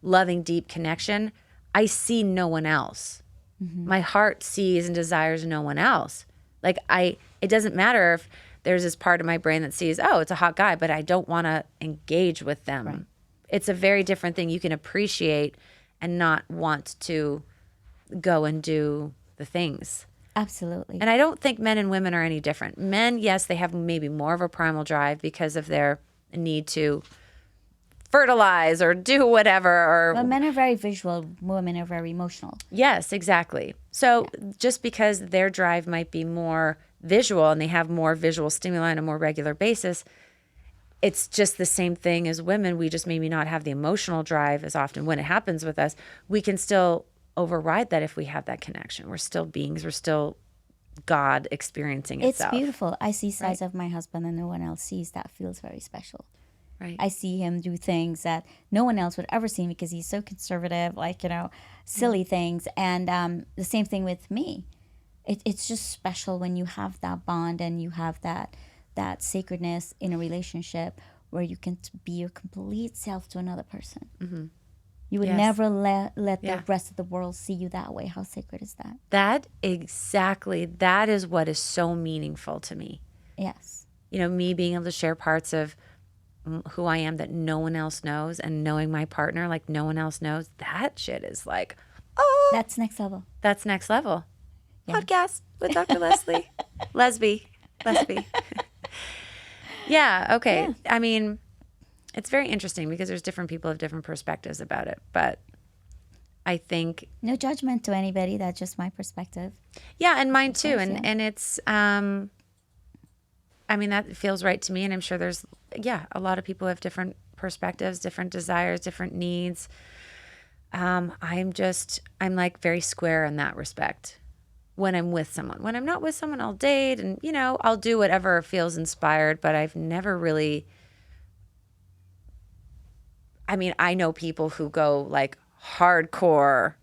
loving, deep connection, I see no one else. My heart sees and desires no one else. Like it doesn't matter if there's this part of my brain that sees, oh, it's a hot guy, but I don't want to engage with them. Right. It's a very different thing. You can appreciate and not want to go and do the things. Absolutely. And I don't think men and women are any different. Men, yes, they have maybe more of a primal drive because of their need to fertilize or do whatever. But men are very visual, women are very emotional. Yes, exactly. So just because their drive might be more visual and they have more visual stimuli on a more regular basis, it's just the same thing as women. We just maybe not have the emotional drive as often. When it happens with us, we can still override that if we have that connection. We're still beings. We're still God experiencing itself. It's beautiful. I see sides of my husband that no one else sees. That feels very special. Right. I see him do things that no one else would ever see because he's so conservative, silly things. And the same thing with me. It's just special when you have that bond and you have that sacredness in a relationship where you can be your complete self to another person. Mm-hmm. You would never let the rest of the world see you that way. How sacred is that? That is what is so meaningful to me. Yes. Me being able to share parts of who I am that no one else knows, and knowing my partner like no one else knows, that shit is like, oh. That's next level. That's next level. Yeah. Podcast with Dr. Leslie. Lesby. Yeah, okay. Yeah. I mean, it's very interesting because there's different people have different perspectives about it, but I think no judgment to anybody. That's just my perspective. Yeah, and mine too. And it's I mean, that feels right to me, and I'm sure there's a lot of people have different perspectives, different desires, different needs. I'm like very square in that respect when I'm with someone. When I'm not with someone, I'll date and I'll do whatever feels inspired, but I've never really I mean, I know people who go like hardcore.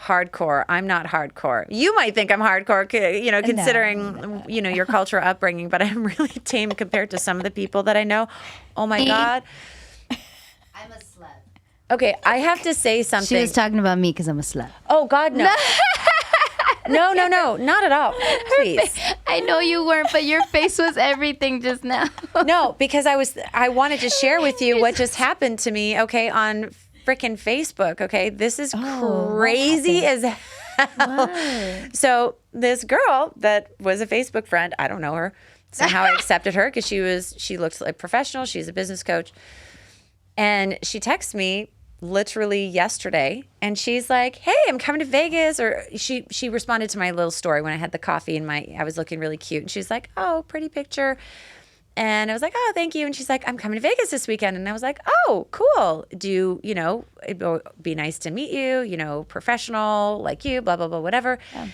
I'm not hardcore. You might think I'm hardcore, considering, your cultural upbringing, but I'm really tame compared to some of the people that I know. Oh my God. I'm a slut. Okay, I have to say something. She was talking about me because I'm a slut. Oh God, no. No, not at all. Please. I know you weren't, but your face was everything just now. No, because I wanted to share with you what just happened to me, okay, on frickin' Facebook, okay? This is crazy as hell. Wow. So this girl that was a Facebook friend, I don't know her. Somehow I accepted her because she looked like professional. She's a business coach. And she texted me literally yesterday, and she's like, "Hey, I'm coming to Vegas." Or she responded to my little story when I had the coffee and I was looking really cute. And she's like, "Oh, pretty picture." And I was like, "Oh, thank you." And she's like, "I'm coming to Vegas this weekend." And I was like, "Oh, cool. It'd be nice to meet you, professional like you, blah, blah, blah, whatever." Yeah.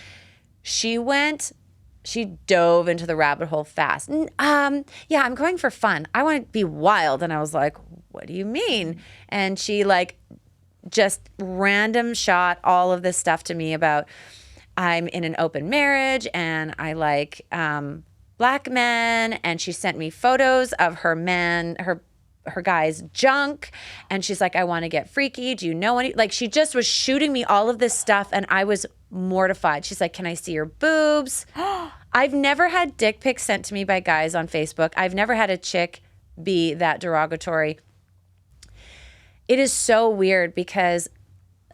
She dove into the rabbit hole fast. Yeah, I'm going for fun. I want to be wild. And I was like, "What do you mean?" And she like just random shot all of this stuff to me about I'm in an open marriage and I like black men. And she sent me photos of her guy's junk. And she's like, "I want to get freaky. Do you know any?" Like she just was shooting me all of this stuff. And I was mortified. She's like, "Can I see your boobs?" I've never had dick pics sent to me by guys on Facebook. I've never had a chick be that derogatory. It is so weird because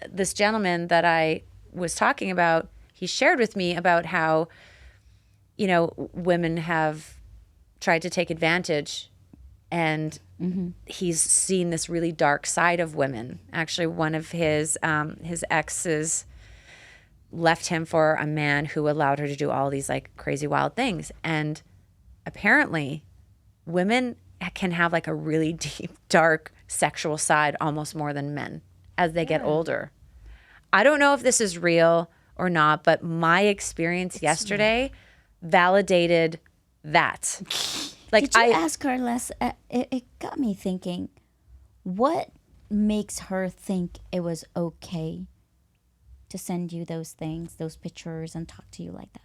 this gentleman that I was talking about, he shared with me about how, women have tried to take advantage, and he's seen this really dark side of women. Actually, one of his exes left him for a man who allowed her to do all these like crazy wild things. And apparently women can have like a really deep, dark sexual side almost more than men as they get older. I don't know if this is real or not, but my experience yesterday validated that. Like, did you ask her, Les? It got me thinking, what makes her think it was okay to send you those things, those pictures, and talk to you like that?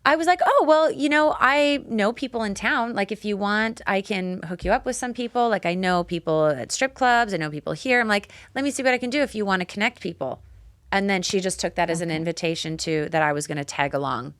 I was like, "Oh, well, I know people in town. Like, if you want, I can hook you up with some people. Like, I know people at strip clubs. I know people here." I'm like, "Let me see what I can do if you want to connect people." And then she just took that as an invitation that I was going to tag along.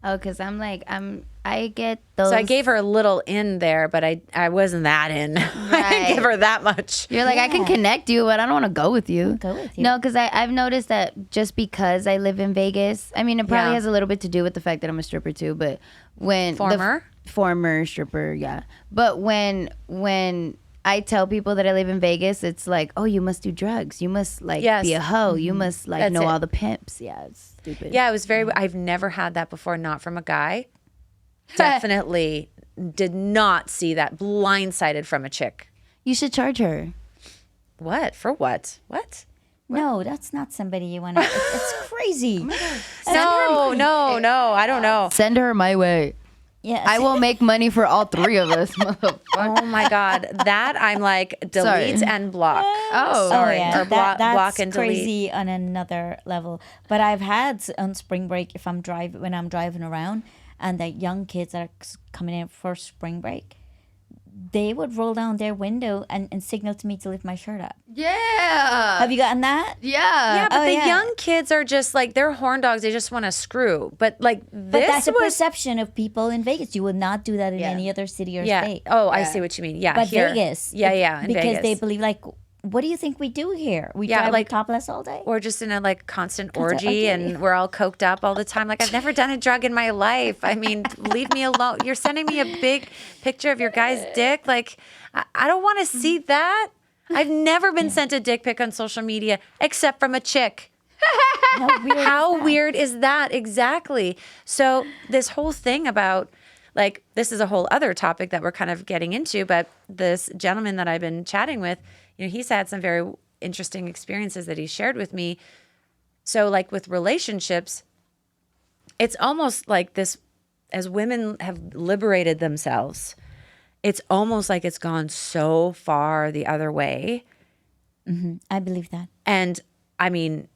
Oh, because I get those. So I gave her a little in there, but I wasn't that in. Right. I didn't give her that much. You're like, I can connect you, but I don't want to go with you. No, because I've noticed that just because I live in Vegas, I mean, it probably has a little bit to do with the fact that I'm a stripper too, but when... Former stripper, yeah. But when I tell people that I live in Vegas, it's like, "Oh, you must do drugs. You must be a hoe. You must know all the pimps." Yeah, it's stupid. Yeah, it was I've never had that before, not from a guy. Definitely did not see that. Blindsided from a chick. You should charge her. What? For what? What? No, that's not somebody you want to. It's crazy. Oh no. I don't know. Send her my way. Yes. I will make money for all three of us. Oh my God. That I'm like, delete and block. Oh, sorry. Yeah. Or block and delete. Crazy on another level. But I've had on spring break, when I'm driving around, and the young kids that are coming in for spring break, they would roll down their window and signal to me to lift my shirt up. Yeah. Have you gotten that? Yeah. Yeah, but young kids are just like, they're horn dogs. They just want to screw. But like this But that's a perception of people in Vegas. You would not do that in any other city or state. Oh, I see what you mean. Yeah. But here. Vegas. In because Vegas. they believe like, what do you think we do here? We drive like topless all day? Or just in a like constant orgy and we're all coked up all the time. Like, I've never done a drug in my life. I mean, leave me alone. You're sending me a big picture of your guy's dick. Like, I don't want to see that. I've never been sent a dick pic on social media except from a chick. How weird is that? Exactly. So this whole thing about, like, this is a whole other topic that we're kind of getting into, but this gentleman that I've been chatting with, he's had some very interesting experiences that he shared with me. So like with relationships, it's almost like this, as women have liberated themselves it's almost like it's gone so far the other way. I believe that. And I mean,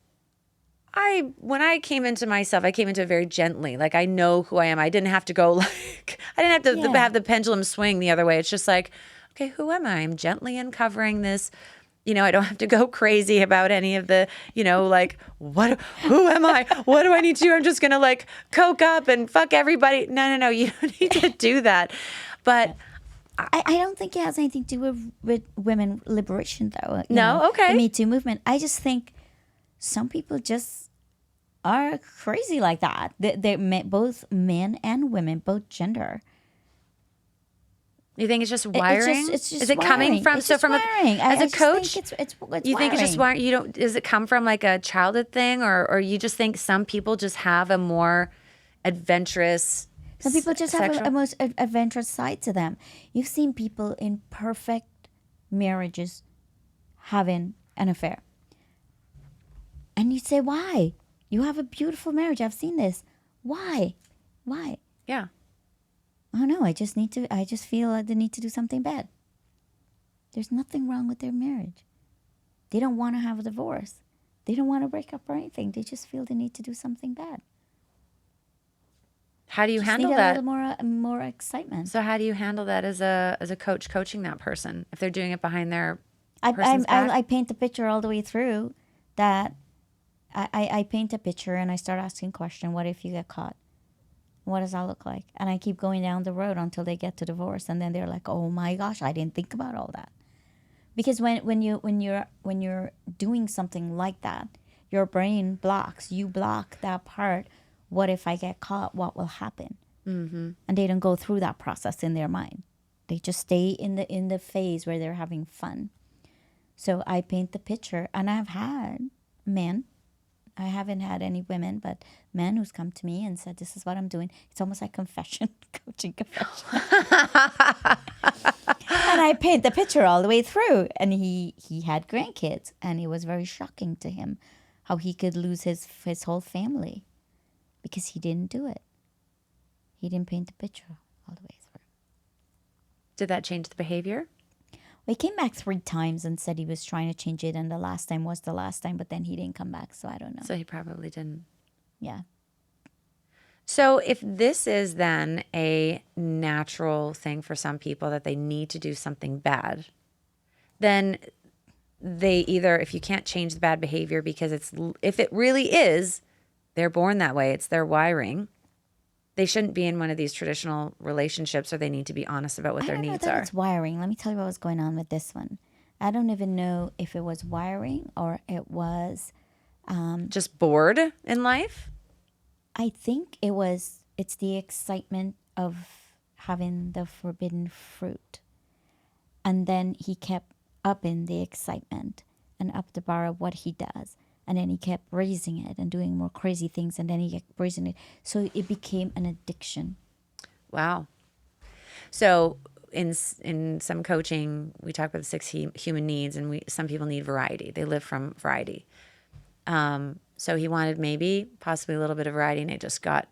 when I came into myself, I came into it very gently. Like, I know who I am. I didn't have to go like, I didn't have to have the pendulum swing the other way. It's just like, okay, who am I? I'm gently uncovering this. I don't have to go crazy about any of the, like, who am I? What do I need to do? I'm just going to like coke up and fuck everybody. No. You don't need to do that. But I don't think it has anything to do with women liberation, though. Okay. The Me Too movement. I just think some people just are crazy like that. They're both men and women, both gender. You think it's just wiring? It's just is it coming from? It's just wiring. As a I coach, think it's you think it's just wiring? You don't? Does it come from like a childhood thing, or you just think some people just have a more adventurous? Some people just have a most adventurous side to them. You've seen people in perfect marriages having an affair, and you say, "Why? You have a beautiful marriage. I've seen this. Why? Yeah. Oh no, I just feel like they need to do something bad. There's nothing wrong with their marriage. They don't want to have a divorce. They don't want to break up or anything. They just feel they need to do something bad. How do you handle need that? A little more excitement. So how do you handle that as a coach coaching that person if they're doing it behind their person's back? I paint the picture all the way through that I paint a picture and I start asking question, what if you get caught? What does that look like? And I keep going down the road until they get to divorce, and then they're like, "Oh my gosh, I didn't think about all that." Because when you're doing something like that, your brain blocks. You block that part. What if I get caught? What will happen? Mm-hmm. And they don't go through that process in their mind. They just stay in the phase where they're having fun. So I paint the picture, and I've had men. I haven't had any women, but men who's come to me and said, "This is what I'm doing." It's almost like confession, coaching confession. And I paint the picture all the way through. And he had grandkids, and it was very shocking to him how he could lose his whole family because he didn't do it. He didn't paint the picture all the way through. Did that change the behavior? He came back 3 times and said he was trying to change it, and the last time was the last time, but then he didn't come back, so I don't know. So he probably didn't. Yeah. So if this is then a natural thing for some people that they need to do something bad, then they either, if you can't change the bad behavior because if it really is, they're born that way, it's their wiring, they shouldn't be in one of these traditional relationships, or they need to be honest about what their needs are. It's wiring. Let me tell you what was going on with this one. I don't even know if it was wiring or it was just bored in life. I think it's the excitement of having the forbidden fruit. And then he kept upping the excitement and up the bar of what he does. And then he kept raising it and doing more crazy things. And then he kept raising it. So it became an addiction. Wow. So in some coaching, we talk about the 6 human needs, and some people need variety. They live from variety. So he wanted possibly a little bit of variety, and it just got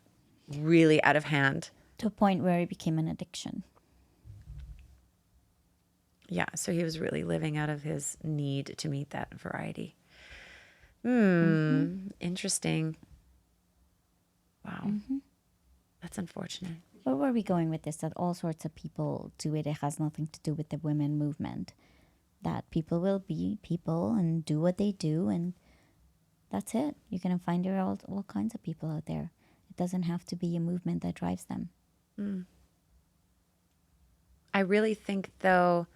really out of hand. To a point where it became an addiction. Yeah, so he was really living out of his need to meet that variety. Interesting. Wow. Mm-hmm. That's unfortunate. Where were we going with this? That all sorts of people do it. It has nothing to do with the women movement. That people will be people and do what they do, and that's it. You're going to find there are all kinds of people out there. It doesn't have to be a movement that drives them. I really think, though,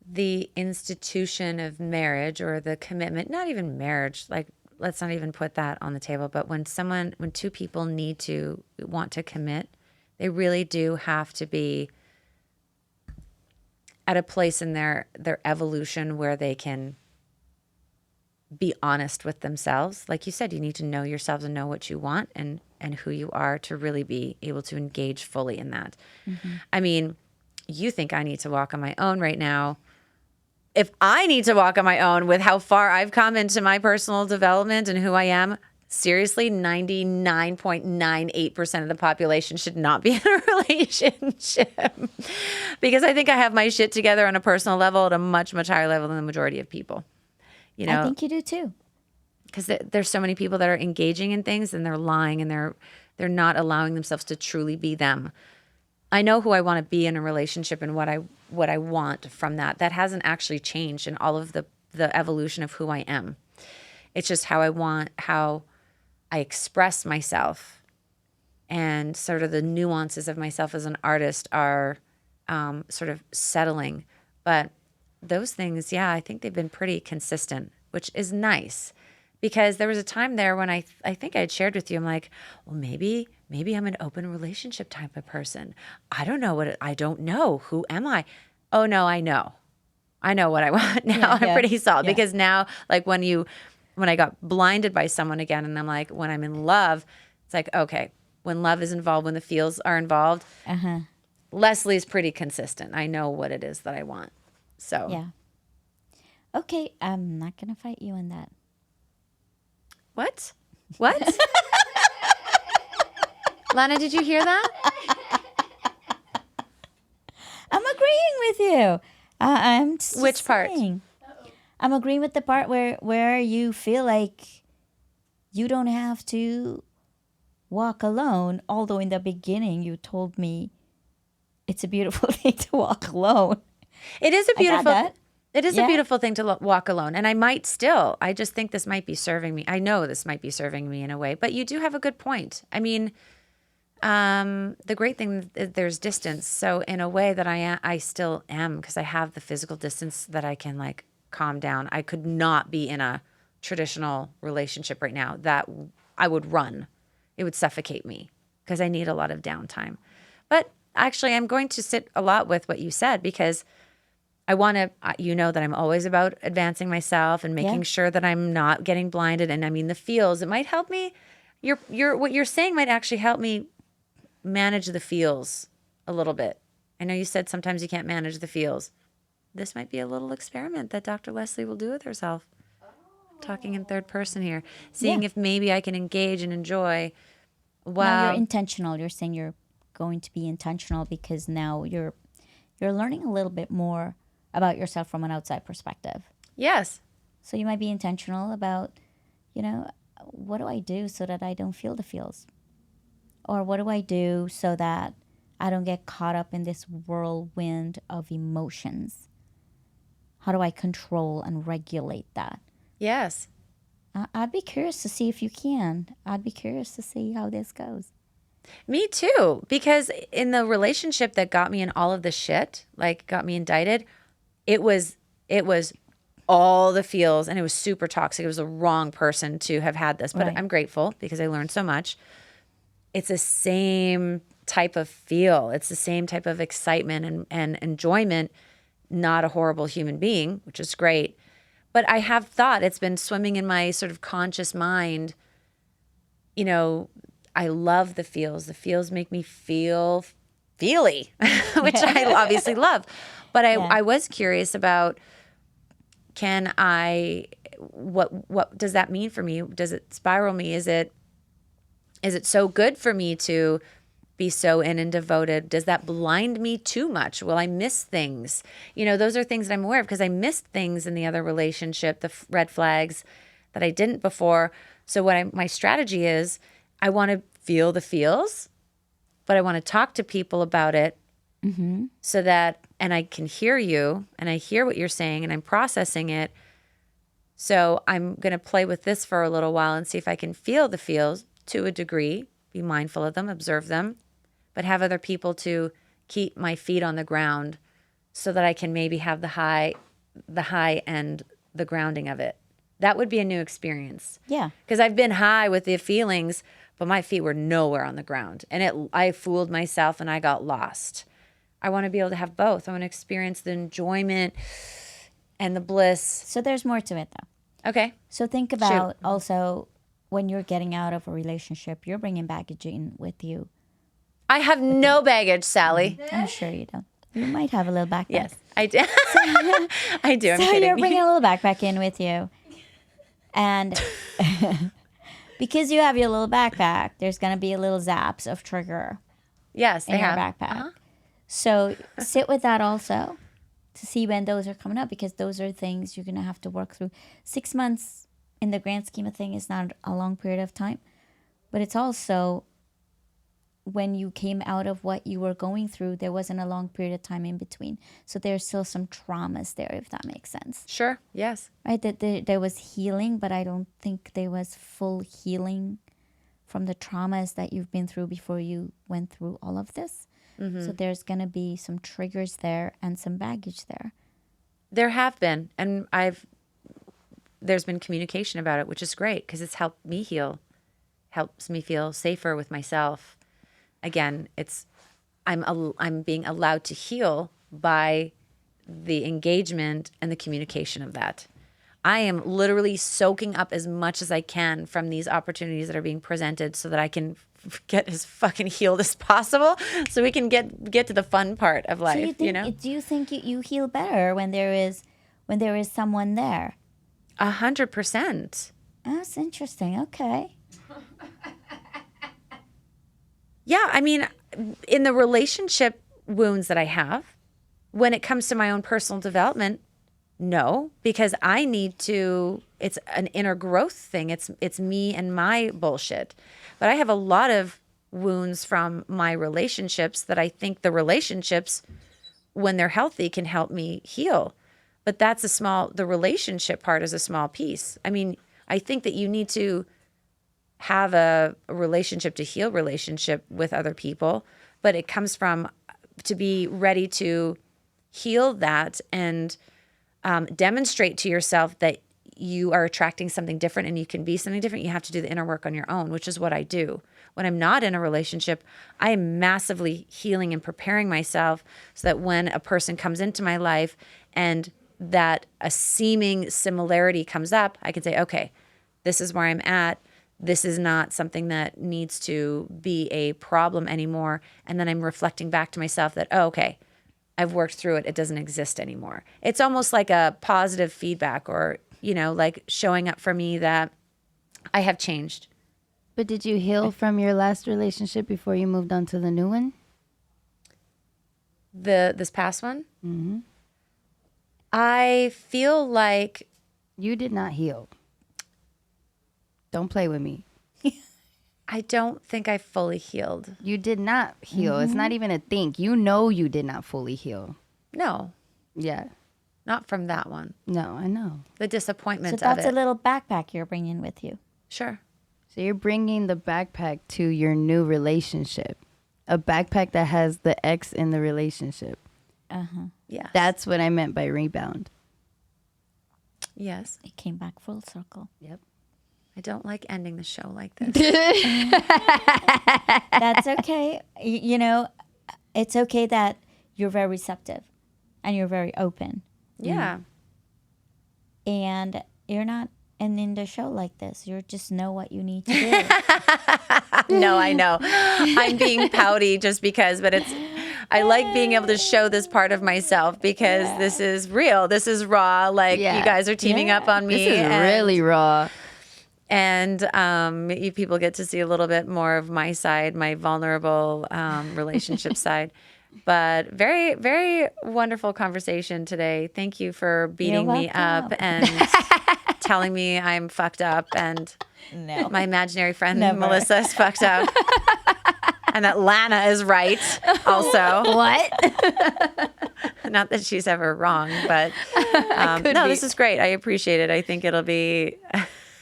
the institution of marriage, or the commitment, not even marriage, like, let's not even put that on the table, but when 2 people want to commit, they really do have to be at a place in their evolution where they can be honest with themselves. Like you said, you need to know yourselves and know what you want and who you are to really be able to engage fully in that. Mm-hmm. I mean, you think I need to walk on my own right now. If I need to walk on my own with how far I've come into my personal development and who I am, seriously, 99.98% of the population should not be in a relationship because I think I have my shit together on a personal level at a much, much higher level than the majority of people. You know, I think you do too. because there's so many people that are engaging in things and they're lying and they're not allowing themselves to truly be them. I know who I want to be in a relationship and what I want from that. That hasn't actually changed in all of the evolution of who I am. It's just how I express myself, and sort of the nuances of myself as an artist are sort of settling. But those things, yeah, I think they've been pretty consistent, which is nice. Because there was a time there when I think I had shared with you, I'm like, well, maybe I'm an open relationship type of person. I don't know I don't know. Who am I? Oh, no, I know. I know what I want now. I'm pretty solid because now, like when I got blinded by someone again and I'm like, when I'm in love, it's like, okay, when love is involved, when the feels are involved, Leslie's pretty consistent. I know what it is that I want. So. Yeah. Okay, I'm not going to fight you on that. What? Lana, did you hear that? I'm agreeing with you. I'm just Which part? saying. I'm agreeing with the part where you feel like you don't have to walk alone. Although in the beginning you told me it's a beautiful thing to walk alone. It is a beautiful. I got that. It is a beautiful thing to walk alone, and I might still. I just think this might be serving me. I know this might be serving me in a way, but you do have a good point. I mean, the great thing is there's distance. So in a way that I still am, because I have the physical distance that I can like calm down. I could not be in a traditional relationship right now. That I would run. It would suffocate me because I need a lot of downtime. But actually, I'm going to sit a lot with what you said because I want to, you know, that I'm always about advancing myself and making sure that I'm not getting blinded. And I mean, the feels, it might help me. What you're saying might actually help me manage the feels a little bit. I know you said sometimes you can't manage the feels. This might be a little experiment that Dr. Leslie will do with herself. Talking in third person here, seeing if maybe I can engage and enjoy. Now you're intentional. You're saying you're going to be intentional because now you're learning a little bit more about yourself from an outside perspective. Yes. So you might be intentional about, you know, what do I do so that I don't feel the feels? Or what do I do so that I don't get caught up in this whirlwind of emotions? How do I control and regulate that? Yes. I'd be curious to see if you can. I'd be curious to see how this goes. Me too, because in the relationship that got me in all of the shit, like got me indicted, it was all the feels and it was super toxic. It was the wrong person to have had this, but I'm grateful because I learned so much. It's the same type of feel. It's the same type of excitement and enjoyment, not a horrible human being, which is great. But I have thought it's been swimming in my sort of conscious mind, you know, I love the feels. The feels make me feel feely, which I obviously love. But I was curious about, what does that mean for me? Does it spiral me? Is it so good for me to be so in and devoted? Does that blind me too much? Will I miss things? You know, those are things that I'm aware of because I missed things in the other relationship, the red flags that I didn't before. So my strategy is, I want to feel the feels, but I want to talk to people about it so that, and I can hear you and I hear what you're saying and I'm processing it. So I'm going to play with this for a little while and see if I can feel the feels to a degree, be mindful of them, observe them, but have other people to keep my feet on the ground so that I can maybe have the high and the grounding of it. That would be a new experience. Yeah. Because I've been high with the feelings, but my feet were nowhere on the ground. And I fooled myself and I got lost. I want to be able to have both. I want to experience the enjoyment and the bliss. So there's more to it, though. Okay. So think about also when you're getting out of a relationship, you're bringing baggage in with you. I have no baggage, Sally. I'm sure you don't. You might have a little backpack. Yes, I do. I do. I'm so kidding. You're bringing a little backpack in with you. And because you have your little backpack, there's going to be a little zaps of trigger Yes, in they your have. backpack. So sit with that also to see when those are coming up, because those are things you're going to have to work through. 6 months in the grand scheme of things is not a long period of time, but it's also when you came out of what you were going through, there wasn't a long period of time in between. So there's still some traumas there, if that makes sense. Sure. Yes. Right? That there was healing, but I don't think there was full healing from the traumas that you've been through before you went through all of this. So there's going to be some triggers there and some baggage there. There have been, and there's been communication about it, which is great because it's helped me heal, helps me feel safer with myself. Again, I'm being allowed to heal by the engagement and the communication of that. I am literally soaking up as much as I can from these opportunities that are being presented so that I can get as fucking healed as possible so we can get to the fun part of life, Do you think you heal better when there is someone there? 100%. That's interesting. Okay. Yeah, I mean, in the relationship wounds that I have, when it comes to my own personal development, no, because I need to, it's an inner growth thing. It's me and my bullshit. But I have a lot of wounds from my relationships that I think the relationships, when they're healthy, can help me heal. But the relationship part is a small piece. I mean, I think that you need to have a relationship to heal relationship with other people, but it comes from to be ready to heal that and demonstrate to yourself that you are attracting something different and you can be something different. You have to do the inner work on your own, which is what I do. When I'm not in a relationship, I am massively healing and preparing myself so that when a person comes into my life and that a seeming similarity comes up, I can say, okay, this is where I'm at. This is not something that needs to be a problem anymore. And then I'm reflecting back to myself that, oh, okay, I've worked through it. It doesn't exist anymore. It's almost like a positive feedback or, like showing up for me that I have changed. But did you heal from your last relationship before you moved on to the new one? This past one? Mm-hmm. I feel like... You did not heal. Don't play with me. I don't think I fully healed. You did not heal. Mm-hmm. It's not even a think. You did not fully heal. No. Yeah. Not from that one. No, I know. The disappointment of it. So that's a little backpack you're bringing with you. Sure. So you're bringing the backpack to your new relationship. A backpack that has the ex in the relationship. Uh-huh. Yeah. That's what I meant by rebound. Yes. It came back full circle. Yep. I don't like ending the show like this. That's okay. It's okay that you're very receptive and you're very open. Yeah. And you're not ending the show like this. You just know what you need to do. No, I know. I'm being pouty just because, but I like being able to show this part of myself because this is real. This is raw. Like you guys are teaming up on me. This is really raw. And you people get to see a little bit more of my side, my vulnerable relationship side. But very, very wonderful conversation today. Thank you for beating me up and telling me I'm fucked up and my imaginary friend Melissa is fucked up. And that Lana is right also. What? Not that she's ever wrong, but this is great. I appreciate it. I think it'll be...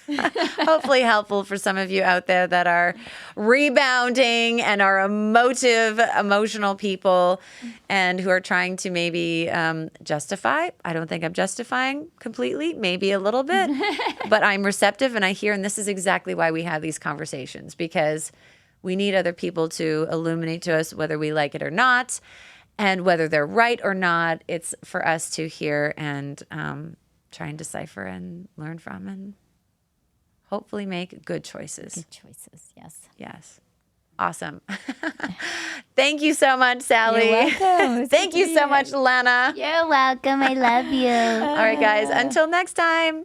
hopefully helpful for some of you out there that are rebounding and are emotional people and who are trying to maybe justify. I don't think I'm justifying completely, maybe a little bit, but I'm receptive and I hear, and this is exactly why we have these conversations, because we need other people to illuminate to us whether we like it or not, and whether they're right or not. It's for us to hear and try and decipher and learn from and hopefully make good choices. Good choices, yes. Yes. Awesome. Thank you so much, Sally. You're welcome. Thank you so much, Lana. You're welcome. I love you. All right, guys. Until next time.